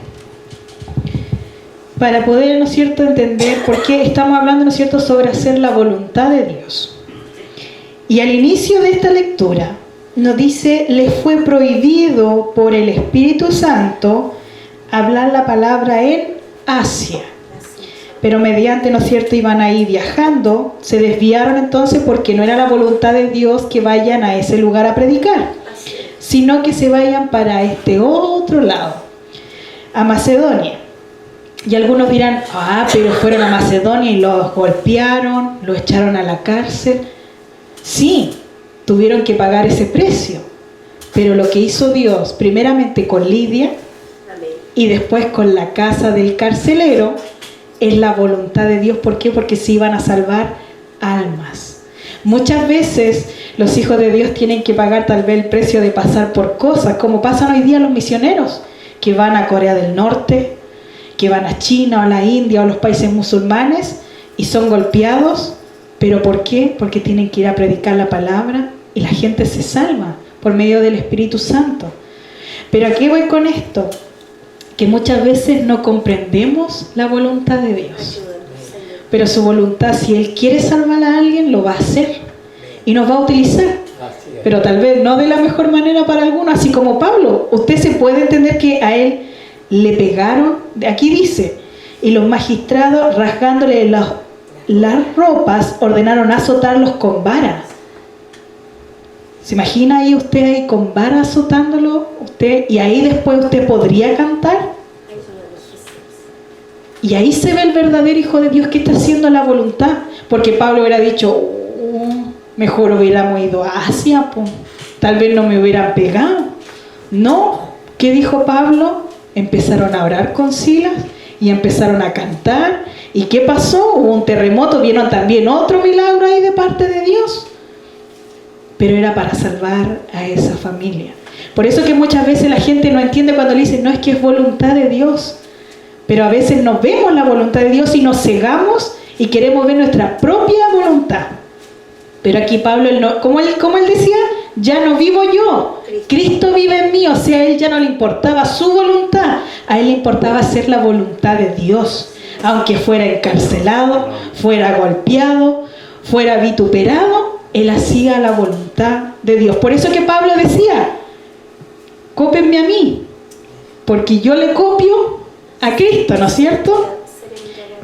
Para poder, ¿no es cierto?, entender por qué estamos hablando, ¿no es cierto?, sobre hacer la voluntad de Dios. Y al inicio de esta lectura nos dice: les fue prohibido por el Espíritu Santo hablar la palabra en Asia. Pero mediante, ¿no es cierto?, iban ahí viajando, se desviaron entonces porque no era la voluntad de Dios que vayan a ese lugar a predicar, sino que se vayan para este otro lado, a Macedonia. Y algunos dirán: pero fueron a Macedonia y los golpearon, los echaron a la cárcel. Sí, tuvieron que pagar ese precio, pero lo que hizo Dios, primeramente con Lidia y después con la casa del carcelero, es la voluntad de Dios. ¿Por qué? Porque se iban a salvar almas. Muchas veces los hijos de Dios tienen que pagar tal vez el precio de pasar por cosas, como pasan hoy día los misioneros, que van a Corea del Norte, que van a China o a la India o a los países musulmanes y son golpeados. ¿Pero por qué? Porque tienen que ir a predicar la palabra y la gente se salva por medio del Espíritu Santo. Pero ¿a qué voy con esto? Que muchas veces no comprendemos la voluntad de Dios. Pero su voluntad, si Él quiere salvar a alguien, lo va a hacer y nos va a utilizar. Pero tal vez no de la mejor manera para algunos, así como Pablo. Usted se puede entender que a él le pegaron. Aquí dice: y los magistrados, rasgándole las ropas, ordenaron azotarlos con varas. ¿Se imagina ahí usted ahí con varas azotándolo? Usted, y ahí después usted podría cantar. Y ahí se ve el verdadero hijo de Dios que está haciendo la voluntad. Porque Pablo hubiera dicho: mejor hubiéramos ido a Asia, pues. Tal vez no me hubieran pegado. No, ¿qué dijo Pablo? Empezaron a orar con Silas y empezaron a cantar. ¿Y qué pasó? Hubo un terremoto, vieron también otro milagro ahí de parte de Dios. Pero era para salvar a esa familia. Por eso que muchas veces la gente no entiende cuando le dicen: no, es que es voluntad de Dios. Pero a veces no vemos la voluntad de Dios y nos cegamos y queremos ver nuestra propia voluntad. Pero aquí Pablo, como él decía: ya no vivo yo, Cristo vive en mí. O sea, a él ya no le importaba su voluntad, a él le importaba hacer la voluntad de Dios. Aunque fuera encarcelado, fuera golpeado, fuera vituperado, él hacía la voluntad de Dios. Por eso que Pablo decía: cópenme a mí, porque yo le copio a Cristo, ¿no es cierto?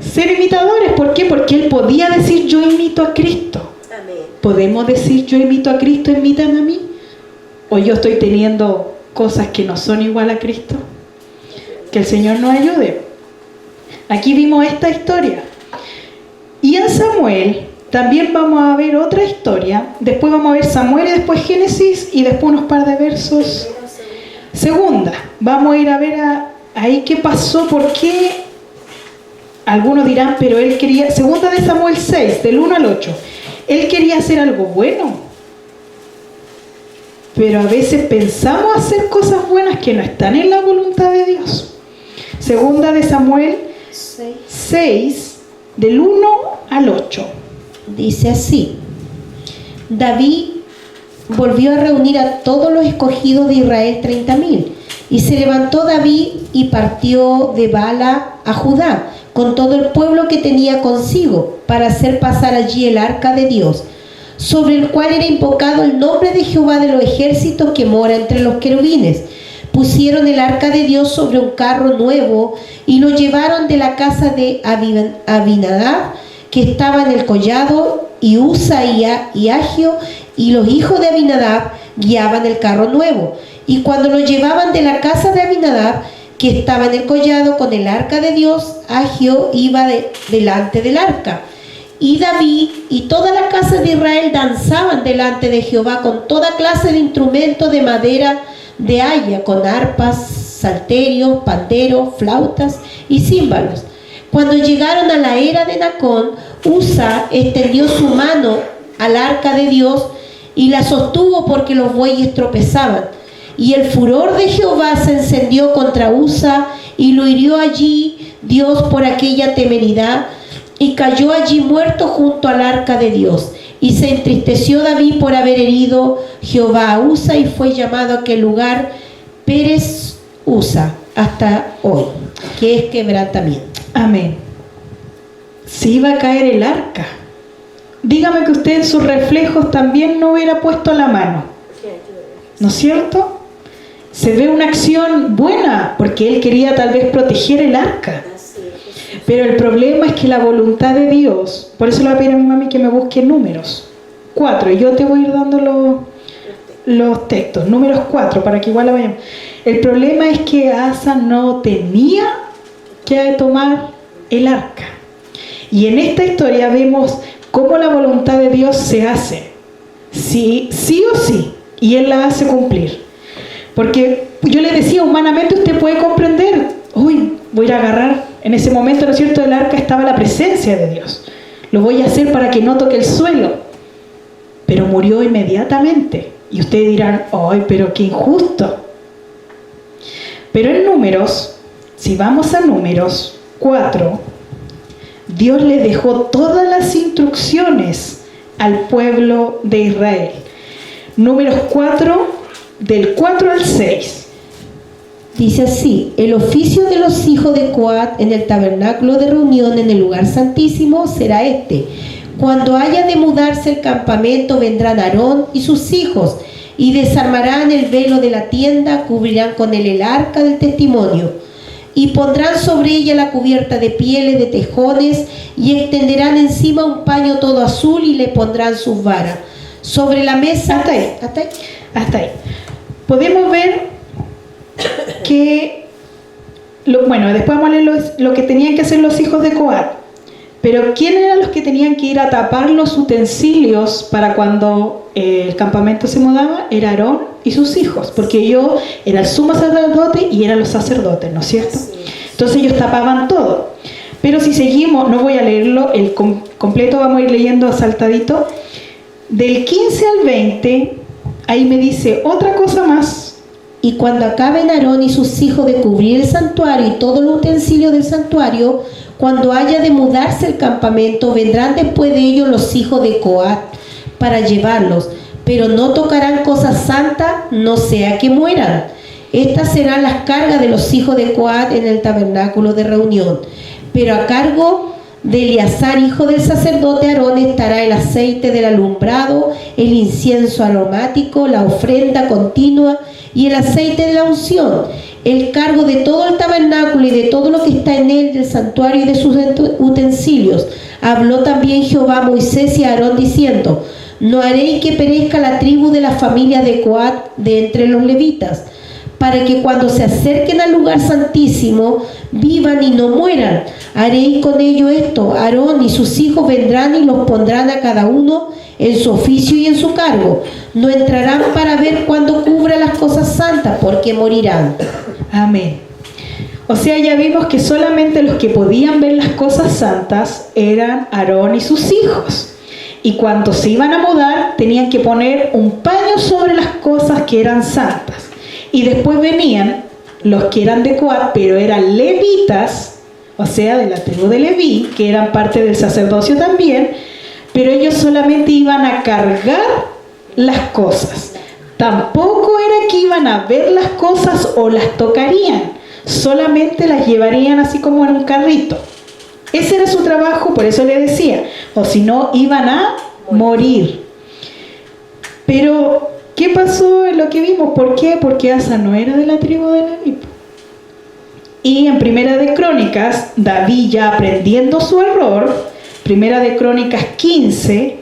Ser imitadores. ¿Por qué? Porque él podía decir: yo imito a Cristo. ¿Podemos decir: yo imito a Cristo, imítame a mí? ¿O yo estoy teniendo cosas que no son igual a Cristo? Que el Señor nos ayude. Aquí vimos esta historia. Y en Samuel también vamos a ver otra historia. Después vamos a ver Samuel y después Génesis y después unos par de versos. Segunda, vamos a ir a ver ahí qué pasó, por qué. Algunos dirán: pero él quería. Segunda de Samuel 6, del 1 al 8. Él quería hacer algo bueno. Pero a veces pensamos hacer cosas buenas que no están en la voluntad de Dios. Segunda de Samuel 6, del 1 al 8. Dice así: David volvió a reunir a todos los escogidos de Israel, 30,000. Y se levantó David y partió de Bala a Judá, con todo el pueblo que tenía consigo, para hacer pasar allí el arca de Dios, sobre el cual era invocado el nombre de Jehová de los ejércitos, que mora entre los querubines. pusieron el arca de Dios sobre un carro nuevo y lo llevaron de la casa de Abinadab, que estaba en el collado, y Usa y Agio y los hijos de Abinadab guiaban el carro nuevo. Y cuando lo llevaban de la casa de Abinadab, que estaba en el collado con el arca de Dios, Agio iba delante del arca. Y David y toda la casa de Israel danzaban delante de Jehová con toda clase de instrumentos de madera de haya, con arpas, salterios, panderos, flautas y címbalos. Cuando llegaron a la era de Nacón, Usa extendió su mano al arca de Dios y la sostuvo porque los bueyes tropezaban. Y el furor de Jehová se encendió contra Usa y lo hirió allí Dios por aquella temeridad, y cayó allí muerto junto al arca de Dios. Y se entristeció David por haber herido Jehová a Usa, y fue llamado aquel lugar Pérez Usa hasta hoy, que es quebrantamiento. Amén. Se iba a caer el arca. Dígame que usted en sus reflejos también no hubiera puesto la mano, ¿no es cierto? Se ve una acción buena porque él quería tal vez proteger el arca. Pero el problema es que la voluntad de Dios, por eso le voy a pedir a mi mami que me busque Números 4, y yo te voy a ir dando los textos, Números 4, para que igual la vayamos. El problema es que Asa no tenía que tomar el arca. Y en esta historia vemos cómo la voluntad de Dios se hace, sí o sí, y Él la hace cumplir. Porque yo le decía, humanamente usted puede comprender, uy, voy a ir a agarrar, en ese momento, ¿no es cierto?, del arca estaba la presencia de Dios. Lo voy a hacer para que no toque el suelo. Pero murió inmediatamente. Y ustedes dirán, ay, pero qué injusto. Pero en Números, si vamos a Números 4, Dios le dejó todas las instrucciones al pueblo de Israel. Números 4, del 4 al 6. Dice así: el oficio de los hijos de Coat en el tabernáculo de reunión en el lugar santísimo será este. Cuando haya de mudarse el campamento, vendrán Aarón y sus hijos y desarmarán el velo de la tienda, cubrirán con él el arca del testimonio y pondrán sobre ella la cubierta de pieles de tejones y extenderán encima un paño todo azul y le pondrán sus varas sobre la mesa. Hasta ahí. Podemos ver que, después vamos a leer lo que tenían que hacer los hijos de Coat. Pero ¿quién eran los que tenían que ir a tapar los utensilios para cuando el campamento se mudaba? Era Aarón y sus hijos, porque ellos eran el sumo sacerdote y eran los sacerdotes, ¿no es cierto? Entonces ellos tapaban todo. Pero si seguimos, no voy a leerlo el completo, vamos a ir leyendo saltadito. Del 15 al 20, ahí me dice otra cosa más. Y cuando acaben Aarón y sus hijos de cubrir el santuario y todos los utensilios del santuario, cuando haya de mudarse el campamento, vendrán después de ellos los hijos de Coat para llevarlos, pero no tocarán cosas santas, no sea que mueran. Estas serán las cargas de los hijos de Coat en el tabernáculo de reunión. Pero a cargo de Eleazar, hijo del sacerdote Aarón, estará el aceite del alumbrado, el incienso aromático, la ofrenda continua y el aceite de la unción, el cargo de todo el tabernáculo y de todo lo que está en él, del santuario y de sus utensilios. Habló también Jehová a Moisés y a Aarón diciendo: no haréis que perezca la tribu de la familia de Coat de entre los levitas, para que cuando se acerquen al lugar santísimo vivan y no mueran. Haréis con ello esto: Aarón y sus hijos vendrán y los pondrán a cada uno en su oficio y en su cargo. No entrarán para ver cuando cubra las cosas santas, porque morirán. Amén. O sea, ya vimos que solamente los que podían ver las cosas santas eran Aarón y sus hijos. Y cuando se iban a mudar, tenían que poner un paño sobre las cosas que eran santas. Y después venían los que eran de Coat, pero eran levitas, o sea, de la tribu de Leví, que eran parte del sacerdocio también, pero ellos solamente iban a cargar las cosas. Tampoco era que iban a ver las cosas o las tocarían, solamente las llevarían así como en un carrito. Ese era su trabajo, por eso le decía, o si no, iban a morir. Pero ¿Qué pasó en lo que vimos? ¿Por qué? Porque Asa no era de la tribu de Leví. Y en Primera de Crónicas, David ya aprendiendo su error, Primera de Crónicas 15,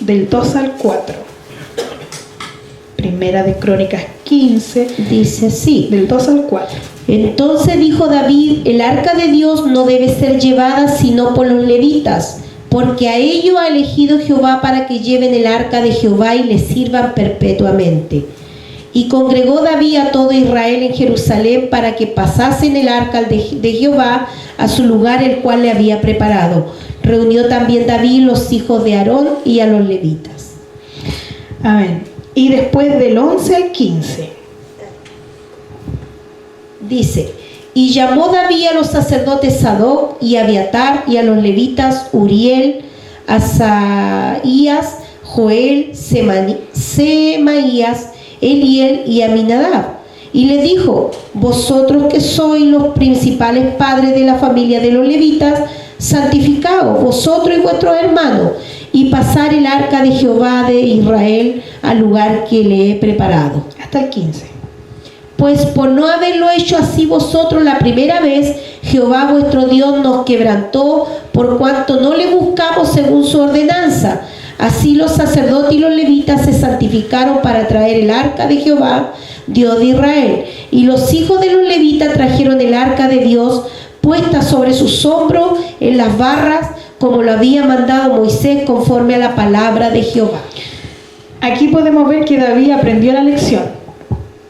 del 2 al 4. Primera de Crónicas 15, Dice así: del 2 al 4. Entonces dijo David: el arca de Dios no debe ser llevada sino por los levitas, porque a ello ha elegido Jehová para que lleven el arca de Jehová y le sirvan perpetuamente. Y congregó David a todo Israel en Jerusalén para que pasasen el arca de Jehová a su lugar, el cual le había preparado. Reunió también David los hijos de Aarón y a los levitas. Amén. Y después del 11 al 15. Dice: y llamó David a los sacerdotes Sadoc y Abiatar, y a los levitas Uriel, Asaías, Joel, Semaías, Eliel y Aminadab. Y le dijo: vosotros que sois los principales padres de la familia de los levitas, santificaos vosotros y vuestros hermanos, y pasar el arca de Jehová de Israel al lugar que le he preparado. Hasta el 15. Pues por no haberlo hecho así vosotros la primera vez, Jehová vuestro Dios nos quebrantó, por cuanto no le buscamos según su ordenanza. Así los sacerdotes y los levitas se santificaron para traer el arca de Jehová, Dios de Israel. Y los hijos de los levitas trajeron el arca de Dios puesta sobre sus hombros en las barras, como lo había mandado Moisés, conforme a la palabra de Jehová. Aquí podemos ver que David aprendió la lección.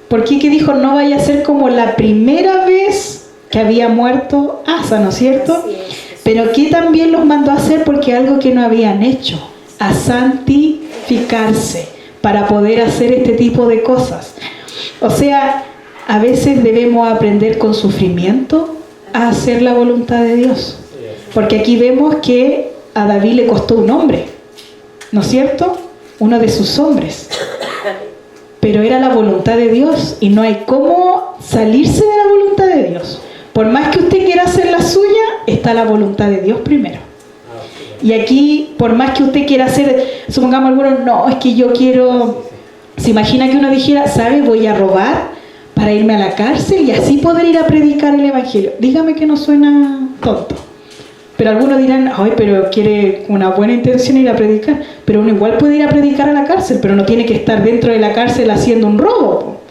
Porque que dijo: no vaya a ser como la primera vez que había muerto Asa, ¿no es cierto? Pero que también los mandó a hacer porque algo que no habían hecho, a santificarse para poder hacer este tipo de cosas. O sea, a veces debemos aprender con sufrimiento a hacer la voluntad de Dios. Porque aquí vemos que a David le costó un hombre, ¿no es cierto? Uno de sus hombres. Pero era la voluntad de Dios y no hay cómo salirse de la voluntad de Dios. Por más que usted quiera hacer la suya, está la voluntad de Dios primero. Y aquí, por más que usted quiera hacer, supongamos algunos, no, es que yo quiero, se imagina que uno dijera, ¿sabe? Voy a robar para irme a la cárcel y así poder ir a predicar el evangelio. Dígame que no suena tonto. Pero algunos dirán, ay, pero quiere una buena intención ir a predicar. Pero uno igual puede ir a predicar a la cárcel, pero no tiene que estar dentro de la cárcel haciendo un robo.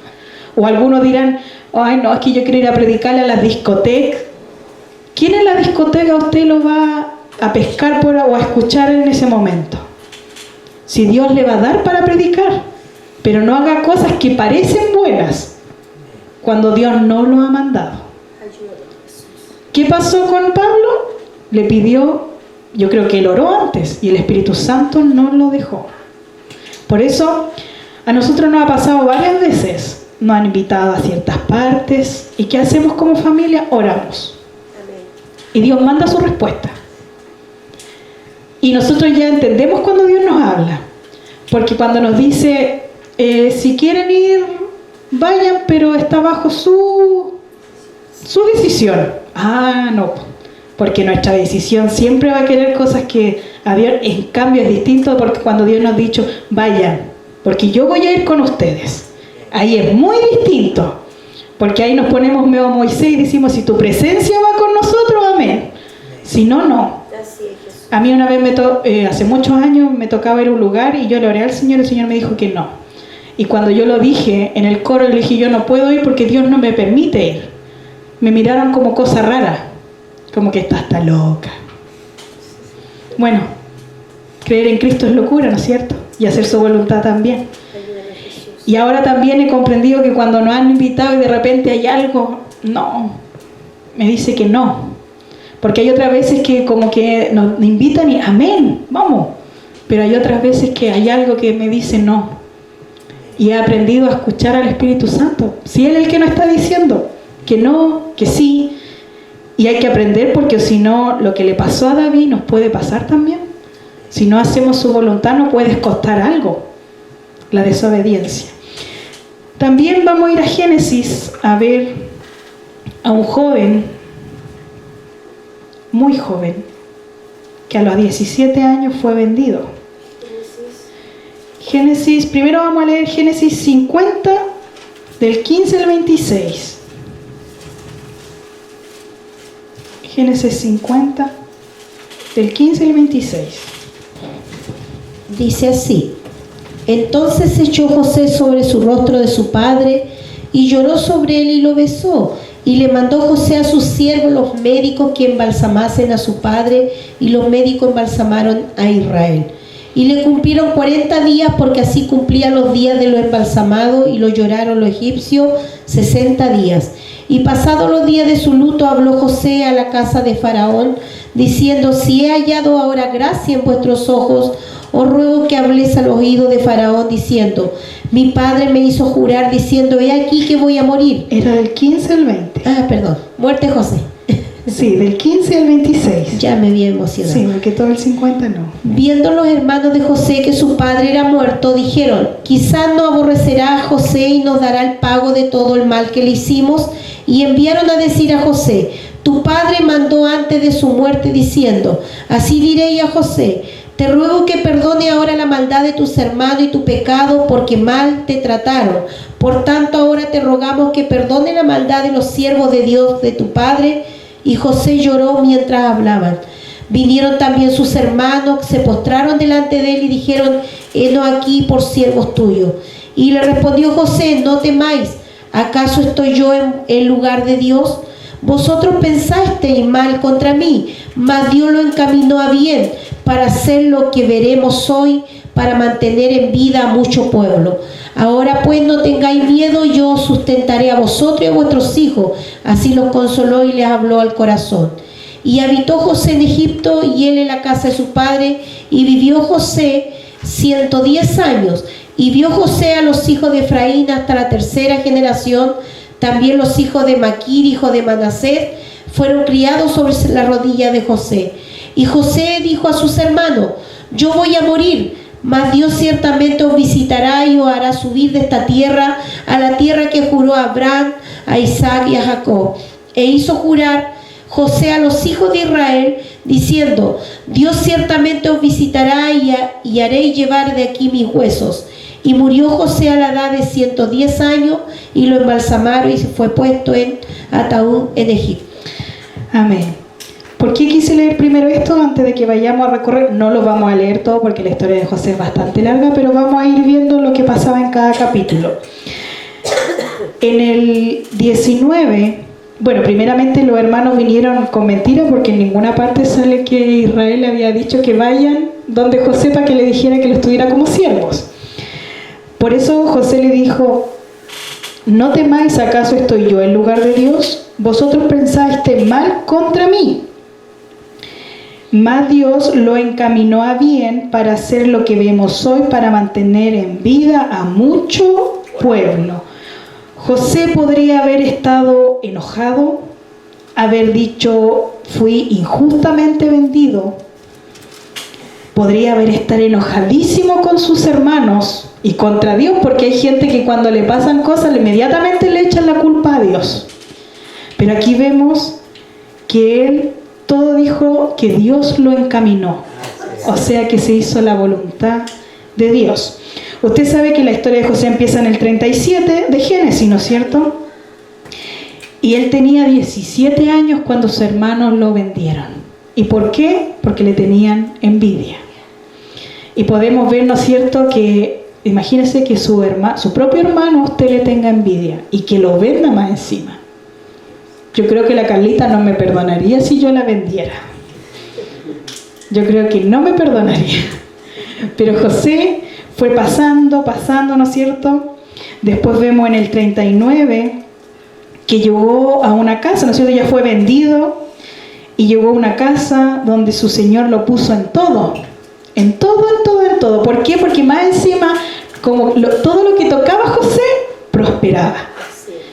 O algunos dirán, ay, no, es que yo quiero ir a predicarle a las discotecas. ¿Quién en la discoteca usted lo va a pescar o a escuchar en ese momento? Si Dios le va a dar para predicar, pero no haga cosas que parecen buenas cuando Dios no lo ha mandado. ¿Qué pasó con Pablo? Le pidió, yo creo que él oró antes y el Espíritu Santo no lo dejó. Por eso a nosotros nos ha pasado varias veces, nos han invitado a ciertas partes y ¿qué hacemos como familia? Oramos. Y Dios manda su respuesta. Y nosotros ya entendemos cuando Dios nos habla. Porque cuando nos dice, si quieren ir, vayan, pero está bajo su decisión. Ah, no. Porque nuestra decisión siempre va a querer cosas que a Dios, en cambio es distinto, porque cuando Dios nos ha dicho, vayan, porque yo voy a ir con ustedes. Ahí es muy distinto. Porque ahí nos ponemos medio a Moisés y decimos, si tu presencia va con nosotros, amén. Si no, no. A mí una vez, hace muchos años, me tocaba ir a un lugar y yo le oré al Señor y el Señor me dijo que no. Y cuando yo lo dije en el coro, le dije, yo no puedo ir porque Dios no me permite ir. Me miraron como cosa rara, como que está loca. Bueno, creer en Cristo es locura, ¿no es cierto? Y hacer su voluntad también. Y ahora también he comprendido que cuando nos han invitado y de repente hay algo, no, me dice que no. Porque hay otras veces que como que nos invitan y amén, vamos. Pero hay otras veces que hay algo que me dice no. Y he aprendido a escuchar al Espíritu Santo. Si Él es el que nos está diciendo que no, que sí. Y hay que aprender porque si no, lo que le pasó a David nos puede pasar también. Si no hacemos su voluntad, nos puede costar algo. La desobediencia. También vamos a ir a Génesis a ver a un joven, muy joven, que a los 17 años fue vendido Génesis, primero vamos a leer Génesis 50, del 15 al 26. Génesis 50, del 15 al 26. Dice así: entonces se echó José sobre su rostro de su padre y lloró sobre él y lo besó. Y le mandó José a sus siervos los médicos que embalsamasen a su padre, y los médicos embalsamaron a Israel. Y le cumplieron 40 días, porque así cumplían los días de los embalsamados, y lo lloraron los egipcios 60 días. Y pasados los días de su luto, habló José a la casa de Faraón, diciendo: si he hallado ahora gracia en vuestros ojos, os ruego que habléis al oído de Faraón, diciendo: mi padre me hizo jurar, diciendo: he aquí que voy a morir. Era del 15 al 20. Perdón, muerte José. Sí, del 15 al 26. Ya me había emocionado. Sí, porque todo el 50 no. Viendo los hermanos de José que su padre era muerto, dijeron: quizás no aborrecerá a José y nos dará el pago de todo el mal que le hicimos. Y enviaron a decir a José: tu padre mandó antes de su muerte, diciendo: así diréis a José: te ruego que perdone ahora la maldad de tus hermanos y tu pecado, porque mal te trataron. Por tanto, ahora te rogamos que perdone la maldad de los siervos de Dios de tu padre. Y José lloró mientras hablaban. Vinieron también sus hermanos, se postraron delante de él y dijeron: henos aquí por siervos tuyos. Y le respondió José: no temáis, ¿acaso estoy yo en lugar de Dios? Vosotros pensasteis mal contra mí, mas Dios lo encaminó a bien, para hacer lo que veremos hoy, para mantener en vida a mucho pueblo. Ahora pues no tengáis miedo, yo os sustentaré a vosotros y a vuestros hijos. Así los consoló y les habló al corazón. Y habitó José en Egipto, y él en la casa de su padre, y vivió José 110 años. Y vio José a los hijos de Efraín hasta la tercera generación. También los hijos de Maquir, hijo de Manasés, fueron criados sobre la rodilla de José. Y José dijo a sus hermanos: yo voy a morir, mas Dios ciertamente os visitará y os hará subir de esta tierra a la tierra que juró a Abraham, a Isaac y a Jacob. E hizo jurar José a los hijos de Israel, diciendo: Dios ciertamente os visitará y haréis llevar de aquí mis huesos. Y murió José a la edad de 110 años, y lo embalsamaron y fue puesto en ataúd en Egipto. Amén. ¿Por qué quise leer primero esto antes de que vayamos a recorrer? No lo vamos a leer todo porque la historia de José es bastante larga, pero vamos a ir viendo lo que pasaba en cada capítulo. En el 19, bueno, primeramente los hermanos vinieron con mentiras, porque en ninguna parte sale que Israel le había dicho que vayan donde José para que le dijera que los tuviera como siervos. Por eso José le dijo: no temáis, ¿acaso estoy yo en lugar de Dios? Vosotros pensaste mal contra mí, mas Dios lo encaminó a bien, para hacer lo que vemos hoy, para mantener en vida a mucho pueblo. José podría haber estado enojado, haber dicho: fui injustamente vendido. Podría haber estado enojadísimo con sus hermanos y contra Dios, porque hay gente que cuando le pasan cosas inmediatamente le echan la culpa a Dios. Pero aquí vemos que él todo dijo que Dios lo encaminó, o sea que se hizo la voluntad de Dios. Usted sabe que la historia de José empieza en el 37 de Génesis, ¿no es cierto? Y él tenía 17 años cuando sus hermanos lo vendieron. ¿Y por qué? Porque le tenían envidia. Y podemos ver, ¿no es cierto?, que imagínese que su propio hermano a usted le tenga envidia y que lo venda más encima. Yo creo que la Carlita no me perdonaría si yo la vendiera. Yo creo que no me perdonaría. Pero José fue pasando, ¿no es cierto? Después vemos en el 39 que llegó a una casa, ¿no es cierto? Ya fue vendido y llegó a una casa donde su señor lo puso en todo. En todo. ¿Por qué? Porque más encima, todo lo que tocaba José, prosperaba.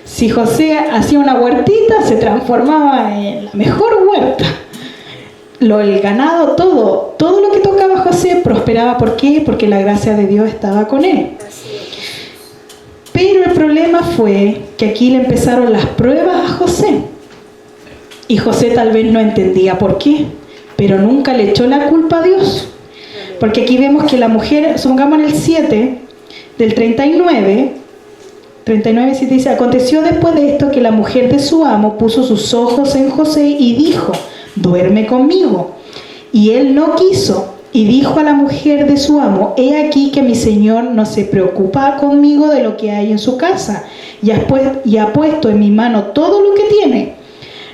Si José hacía una huertita, se transformaba en la mejor huerta. El ganado, todo lo que tocaba José prosperaba. ¿Por qué? Porque la gracia de Dios estaba con él. Pero el problema fue que aquí le empezaron las pruebas a José. Y José tal vez no entendía por qué, pero nunca le echó la culpa a Dios. Porque aquí vemos que la mujer, supongamos en el 7, del 39 sí dice, aconteció después de esto que la mujer de su amo puso sus ojos en José y dijo, duerme conmigo. Y él no quiso, y dijo a la mujer de su amo, he aquí que mi señor no se preocupa conmigo de lo que hay en su casa, y ha puesto en mi mano todo lo que tiene.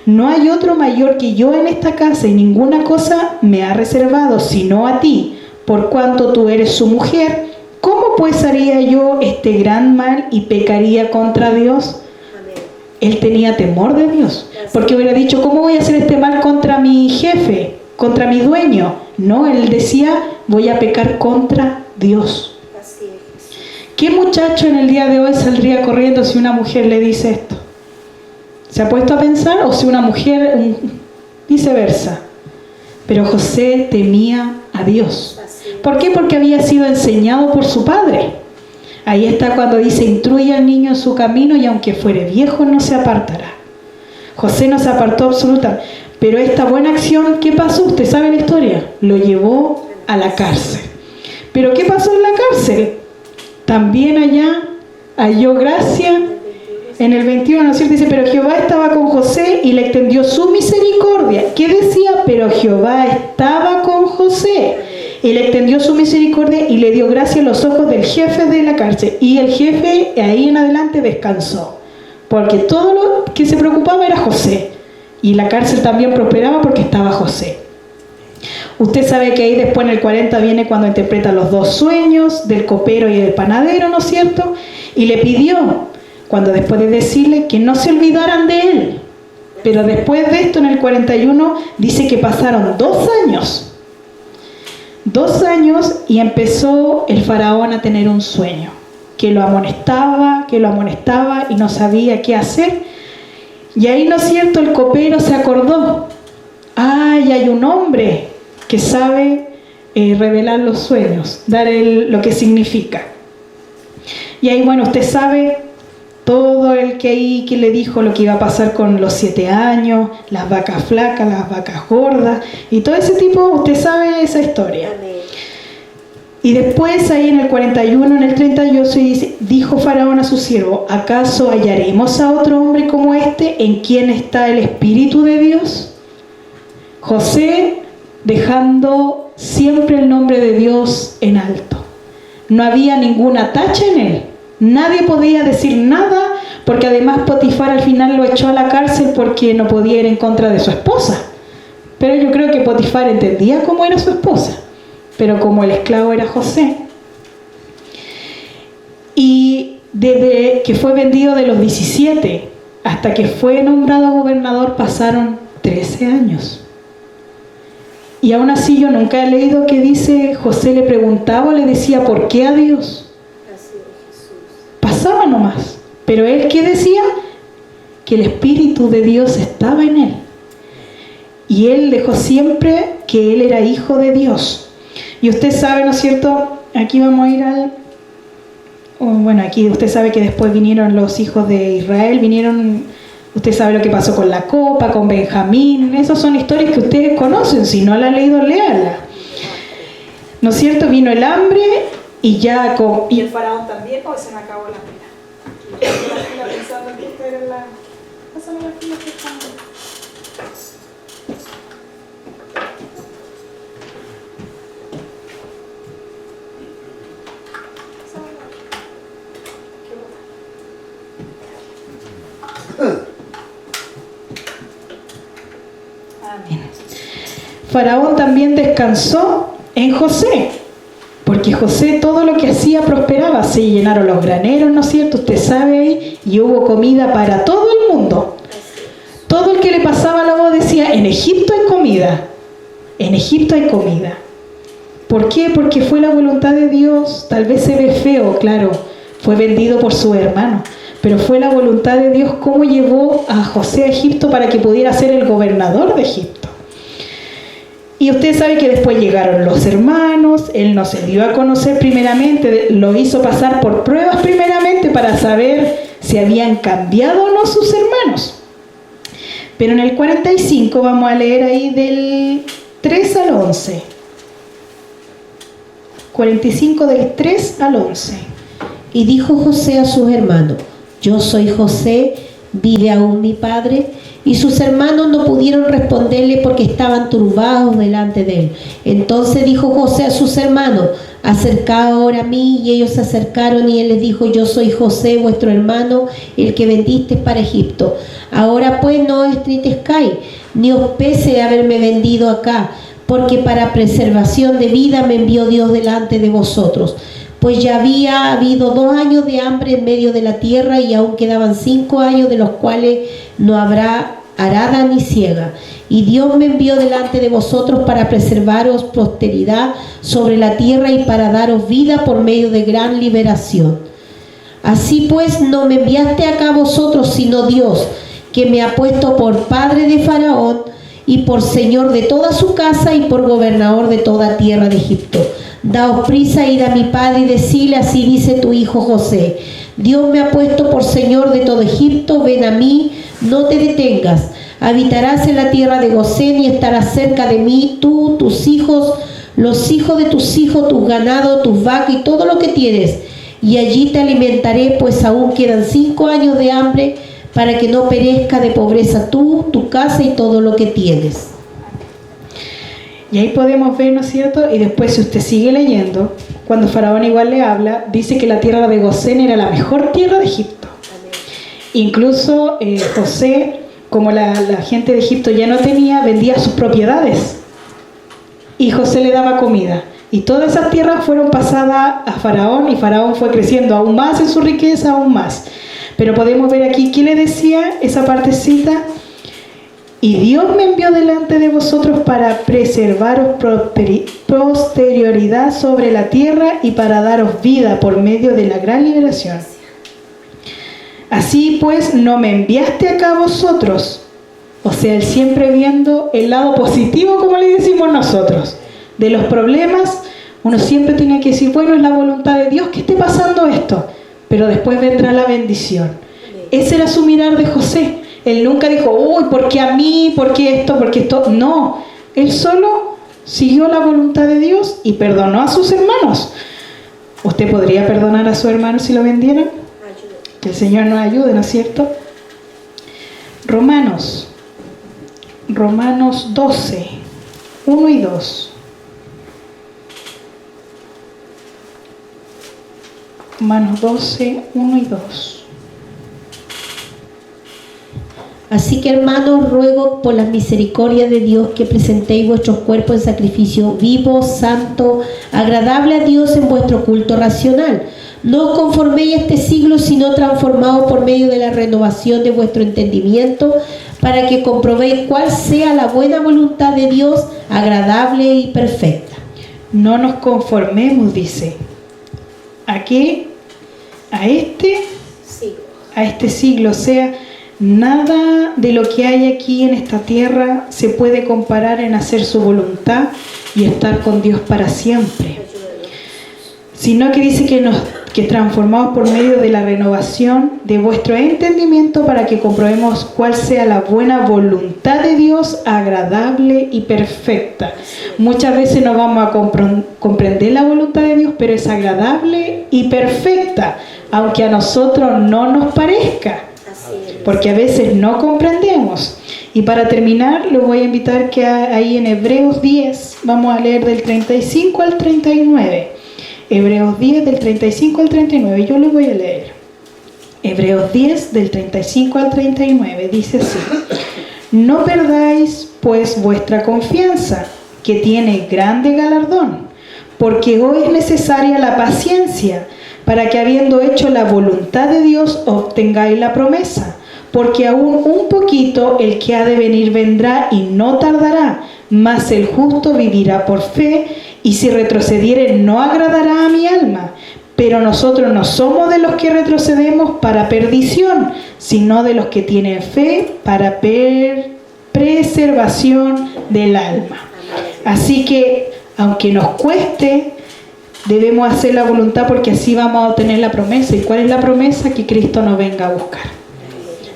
No hay otro mayor que yo en esta casa, y ninguna cosa me ha reservado, sino a ti, por cuanto tú eres su mujer. ¿Cómo pues haría yo este gran mal y pecaría contra Dios? Amén. Él tenía temor de Dios, porque hubiera dicho, ¿cómo voy a hacer este mal contra mi jefe, contra mi dueño? No, él decía, voy a pecar contra Dios. Así es. ¿Qué muchacho en el día de hoy saldría corriendo si una mujer le dice esto? ¿Se ha puesto a pensar? O si una mujer, viceversa. Pero José temía a Dios. ¿Por qué? Porque había sido enseñado por su padre. Ahí está cuando dice, instruye al niño en su camino y aunque fuere viejo no se apartará. José no se apartó absolutamente. Pero esta buena acción, ¿qué pasó? ¿Usted sabe la historia? Lo llevó a la cárcel. ¿Pero qué pasó en la cárcel? También allá halló gracia. En el 21, ¿no es cierto? Dice, pero Jehová estaba con José y le extendió su misericordia. ¿Qué decía? Pero Jehová estaba con José y le extendió su misericordia y le dio gracia a los ojos del jefe de la cárcel. Y el jefe ahí en adelante descansó, porque todo lo que se preocupaba era José. Y la cárcel también prosperaba porque estaba José. Usted sabe que ahí después en el 40 viene cuando interpreta los dos sueños del copero y del panadero, ¿no es cierto? Y le pidió, cuando después de decirle que no se olvidaran de él. Pero después de esto, en el 41, dice que pasaron 2 años. 2 años y empezó el faraón a tener un sueño. Que lo amonestaba y no sabía qué hacer. Y ahí, ¿no es cierto?, el copero se acordó. ¡Ay, hay un hombre que sabe revelar los sueños, dar lo que significa! Y ahí, bueno, usted sabe todo el que ahí que le dijo lo que iba a pasar con los 7 años, las vacas flacas, las vacas gordas, y todo ese tipo, usted sabe esa historia. Amén. Y después ahí en el 41, en el 38 dice, dijo Faraón a su siervo, ¿acaso hallaremos a otro hombre como este en quien está el Espíritu de Dios? José dejando siempre el nombre de Dios en alto. No había ninguna tacha en él. Nadie podía decir nada, porque además Potifar al final lo echó a la cárcel porque no podía ir en contra de su esposa. Pero yo creo que Potifar entendía cómo era su esposa. Pero como el esclavo era José. Y desde que fue vendido de los 17 hasta que fue nombrado gobernador pasaron 13 años. Y aún así yo nunca he leído que dice, José le preguntaba o le decía, ¿por qué a Dios? Así es, Jesús. Pasaba nomás. Pero él, ¿qué decía? Que el Espíritu de Dios estaba en él. Y él dejó siempre que él era hijo de Dios. Y usted sabe, ¿no es cierto? Aquí vamos a ir al... Bueno, aquí usted sabe que después vinieron los hijos de Israel, usted sabe lo que pasó con la copa, con Benjamín. Esas son historias que ustedes conocen, si no la han leído, léanla. ¿No es cierto? Vino el hambre y ya... Y el faraón también, se me acabó la pila. La pila pensando que esta era la... Pásame la pila que está... Amén. Faraón también descansó en José, porque José todo lo que hacía prosperaba. Se llenaron los graneros, ¿no es cierto? Usted sabe ahí, y hubo comida para todo el mundo. Todo el que le pasaba la voz decía, en Egipto hay comida, en Egipto hay comida. ¿Por qué? Porque fue la voluntad de Dios. Tal vez se ve feo, claro, fue vendido por su hermano, pero fue la voluntad de Dios cómo llevó a José a Egipto para que pudiera ser el gobernador de Egipto. Y usted sabe que después llegaron los hermanos, él no se dio a conocer primeramente, lo hizo pasar por pruebas primeramente para saber si habían cambiado o no sus hermanos. Pero en el 45 vamos a leer ahí del 3 al 11. 45 del 3 al 11. Y dijo José a sus hermanos: yo soy José, ¿vive aún mi padre? Y sus hermanos no pudieron responderle porque estaban turbados delante de él. Entonces dijo José a sus hermanos: acercaos ahora a mí. Y ellos se acercaron, y él les dijo: yo soy José, vuestro hermano, el que vendisteis para Egipto. Ahora pues no os entristezcáis, ni os pese haberme vendido acá, porque para preservación de vida me envió Dios delante de vosotros. Pues ya había habido 2 años de hambre en medio de la tierra, y aún quedaban 5 años, de los cuales no habrá arada ni siega. Y Dios me envió delante de vosotros para preservaros posteridad sobre la tierra y para daros vida por medio de gran liberación. Así pues, no me enviaste acá a vosotros, sino Dios, que me ha puesto por padre de Faraón, y por señor de toda su casa, y por gobernador de toda tierra de Egipto. Daos prisa, id a mi padre y decile: así dice tu hijo José, Dios me ha puesto por señor de todo Egipto, ven a mí, no te detengas. Habitarás en la tierra de Gosén, y estarás cerca de mí, tú, tus hijos, los hijos de tus hijos, tus ganados, tus vacas y todo lo que tienes. Y allí te alimentaré, pues aún quedan 5 años de hambre, para que no perezca de pobreza tú, tu casa y todo lo que tienes. Y ahí podemos ver, ¿no es cierto? Y después, si usted sigue leyendo, cuando Faraón igual le habla, dice que la tierra de Gosén era la mejor tierra de Egipto. Incluso José, como la gente de Egipto ya no tenía, vendía sus propiedades. Y José le daba comida. Y todas esas tierras fueron pasadas a Faraón, y Faraón fue creciendo aún más en su riqueza, aún más. Pero podemos ver aquí, ¿qué le decía esa partecita? Y Dios me envió delante de vosotros para preservaros posterioridad sobre la tierra y para daros vida por medio de la gran liberación. Así pues, no me enviaste acá a vosotros. O sea, él siempre viendo el lado positivo, como le decimos nosotros. De los problemas, uno siempre tiene que decir: bueno, es la voluntad de Dios que esté pasando esto, pero después vendrá la bendición. Ese era su mirar de José. Él nunca dijo: uy, ¿por qué a mí? ¿Por qué esto? ¿Por qué esto? No, él solo siguió la voluntad de Dios y perdonó a sus hermanos. ¿Usted podría perdonar a su hermano si lo vendieran? Que el Señor nos ayude, ¿no es cierto? Romanos 12, 1 y 2. Romanos 12, 1 y 2. Así que, hermanos, ruego por las misericordias de Dios que presentéis vuestros cuerpos en sacrificio vivo, santo, agradable a Dios, en vuestro culto racional. No os conforméis a este siglo, sino transformaos por medio de la renovación de vuestro entendimiento, para que comprobéis cuál sea la buena voluntad de Dios, agradable y perfecta. No nos conformemos, dice. ¿A qué? A este siglo, o sea, nada de lo que hay aquí en esta tierra se puede comparar en hacer su voluntad y estar con Dios para siempre. Sino que dice que transformados por medio de la renovación de vuestro entendimiento, para que comprobemos cuál sea la buena voluntad de Dios, agradable y perfecta. Muchas veces no vamos a comprender la voluntad de Dios, pero es agradable y perfecta, aunque a nosotros no nos parezca, porque a veces no comprendemos. Y para terminar, les voy a invitar que ahí en Hebreos 10 vamos a leer del 35 al 39. Hebreos 10 del 35 al 39, yo les voy a leer. Hebreos 10 del 35 al 39 dice así: no perdáis pues vuestra confianza, que tiene grande galardón, porque hoy es necesaria la paciencia, para que habiendo hecho la voluntad de Dios obtengáis la promesa. Porque aún un poquito el que ha de venir vendrá y no tardará, mas el justo vivirá por fe, y si retrocediere no agradará a mi alma. Pero nosotros no somos de los que retrocedemos para perdición, sino de los que tienen fe para preservación del alma. Así que, aunque nos cueste, debemos hacer la voluntad, porque así vamos a obtener la promesa. ¿Y cuál es la promesa? Que Cristo nos venga a buscar.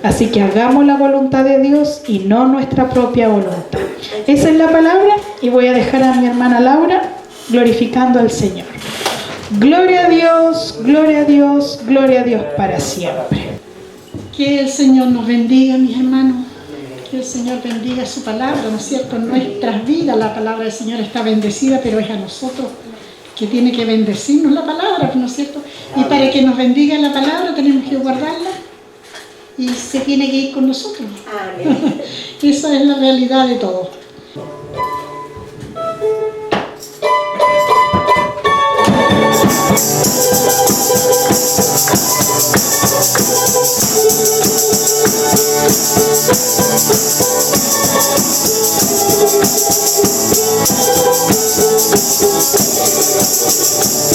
Así que hagamos la voluntad de Dios y no nuestra propia voluntad. Esa es la palabra, y voy a dejar a mi hermana Laura glorificando al Señor. Gloria a Dios, gloria a Dios, gloria a Dios para siempre. Que el Señor nos bendiga, mis hermanos. Que el Señor bendiga su palabra, ¿no es cierto? En nuestras vidas la palabra del Señor está bendecida, pero es a nosotros que tiene que bendecirnos la palabra, ¿no es cierto? Y para que nos bendiga la palabra tenemos que guardarla y se tiene que ir con nosotros. Amén. Esa es la realidad de todo.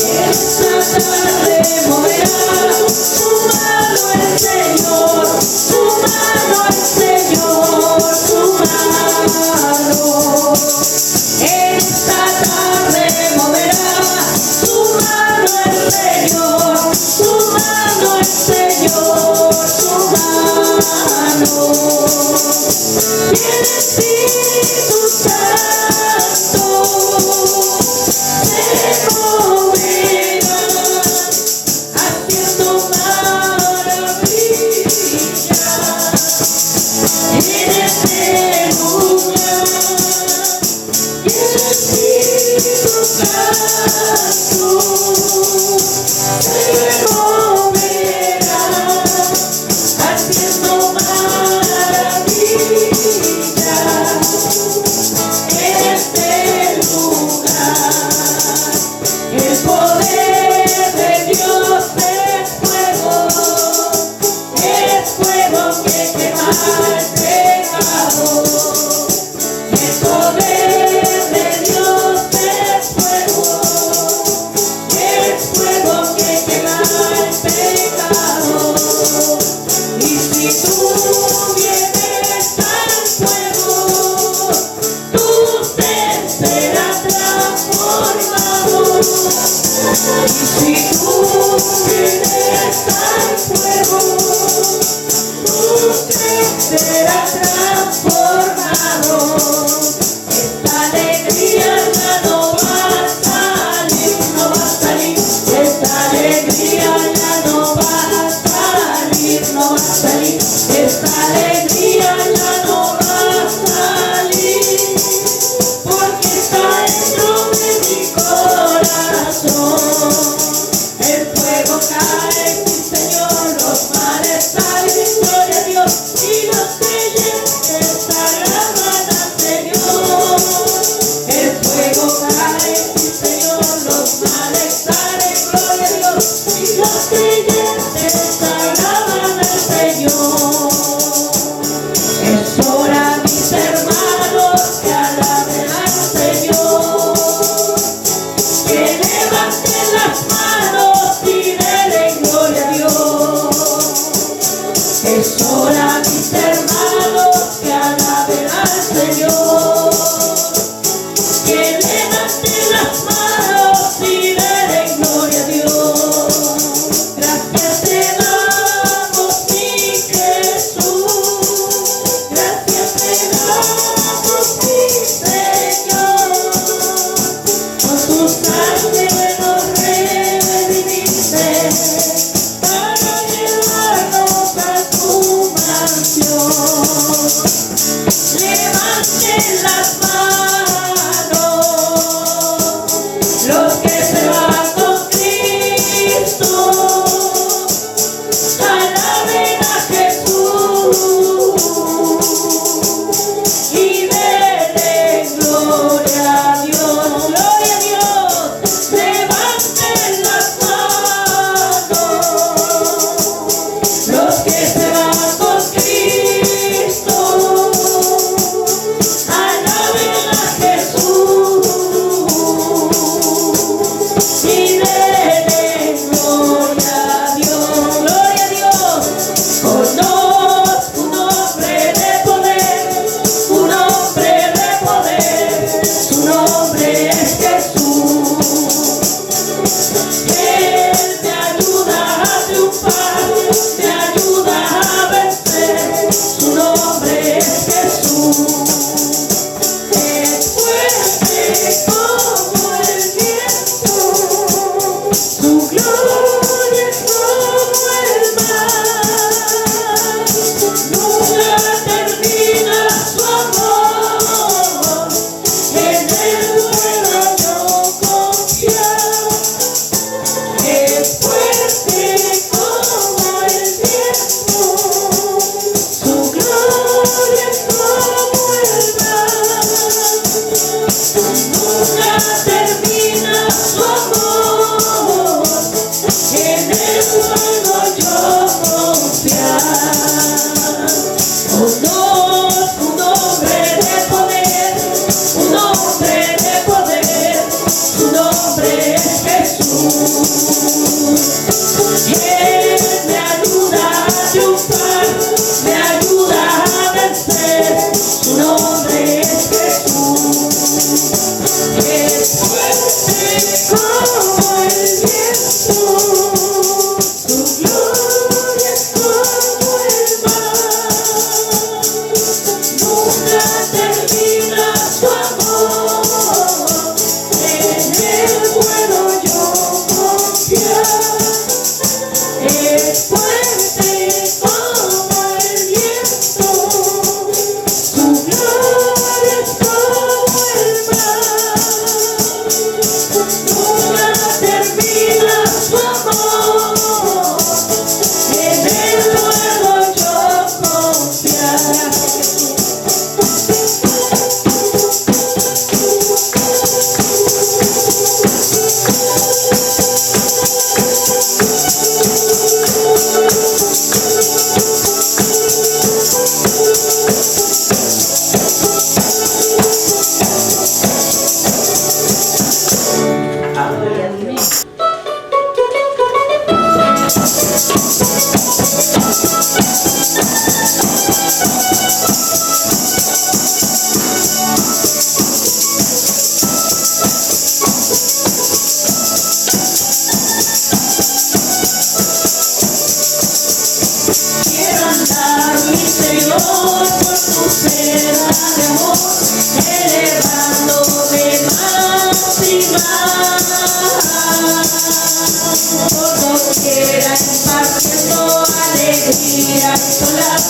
Esta tarde moverá su mano el Señor, su mano el Señor, su mano. Esta tarde moverá su mano el Señor, su mano el Señor, su mano. Y el Espíritu Santo se moverá haciendo maravillas en este lugar. Y el Espíritu Santo se moverá haciendo maravillas en este lugar. El poder de Dios es fuego que quema el pecado. El poder de Dios es fuego que quema el pecado. Y si tú vienes al fuego, tú te serás transformado. Y si tú vienes al fuego, tú te serás transformado. Esta alegría ya no va a salir, no va a salir. Esta alegría ya no va a salir, no va a salir. Esta alegría ya no va a salir, porque está dentro de mi corazón. El fuego cae, mi Señor, los males salen, gloria a Dios, y los creyentes alaban al Señor. El fuego cae, mi Señor, los males salen, gloria a Dios, y los creyentes alaban al Señor. Es hora, mis hermanos, que alaben al Señor, que levanten las manos y denle gloria a Dios. Es hora, mis hermanos, que alaben al Señor, que levanten las manos y denle gloria a Dios. Gracias te damos, mi Jesús, gracias te damos, mi Señor. Con tu sangre nos redimiste para llevarnos a tu mansión. Levanten las manos los que se van con Cristo. Alaben a Jesús y denle gloria a Dios, gloria a Dios. Levanten las manos los que se van con Cristo. Alaben un hombre de poder, un hombre de poder, su nombre es Jesús. Él me ayuda a triunfar, me ayuda a vencer, su nombre es Jesús. Es fuerte como el viento, su gloria es como el mar. Nunca termina su amor, en él puedo yo confiar. Es fuerte como el viento, su gloria es como el mar. Nunca termina su amor, en él puedo yo confiar. Quiero andar, mi Señor, por tu senda de amor, elevándome más y más. Por doquiera impartiendo alegría y solar,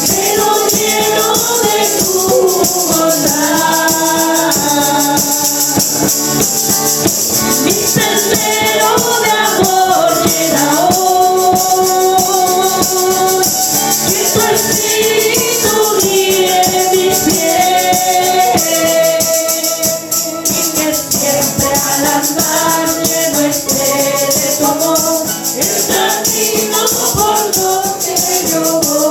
pero lleno de tu bondad. Mi sendero de amor llena hoy, que tu espíritu guíe mis pies, y que siempre al andar lleno esté de tu amor, el camino por donde yo voy.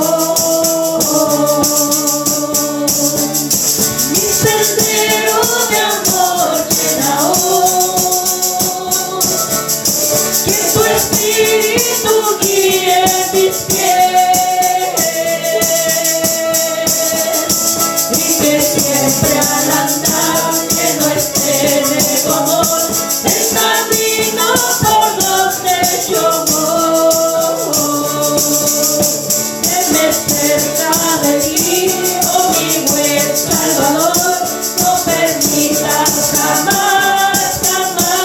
Mi sendero de amor llena hoy, que tu espíritu guíe mis pies, y que siempre al andar lleno esté de tu amor, el camino por donde yo voy. Tenme cerca de ti, oh mi buen Salvador, no permitas jamás, jamás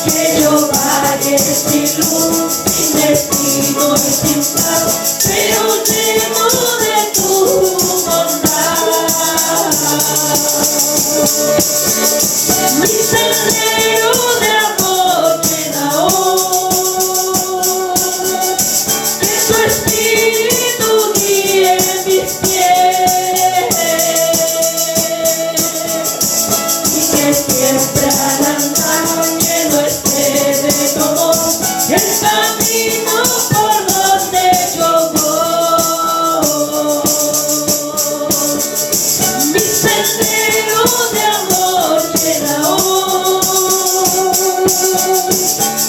que yo vaya sin luz, sin destino y sin paz, pero lleno de tu bondad. Mi sendero de amor llena hoy, que tu espíritu guíe mis pies, y que siempre al andar lleno esté de tu amor, el camino por donde yo voy. Mi sendero de amor llena hoy,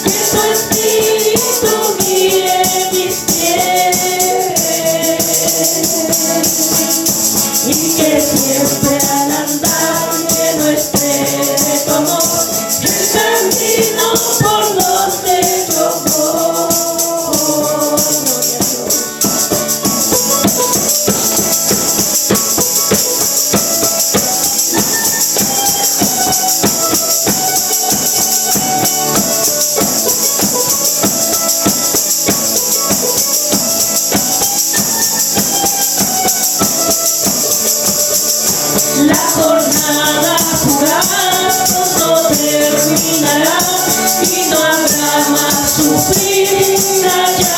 que tu espíritu guíe mis pies, y que siempre al andar lleno esté de tu amor, el camino por donde yo voy. La jornada fugaz pronto terminará y no habrá más sufrir allá.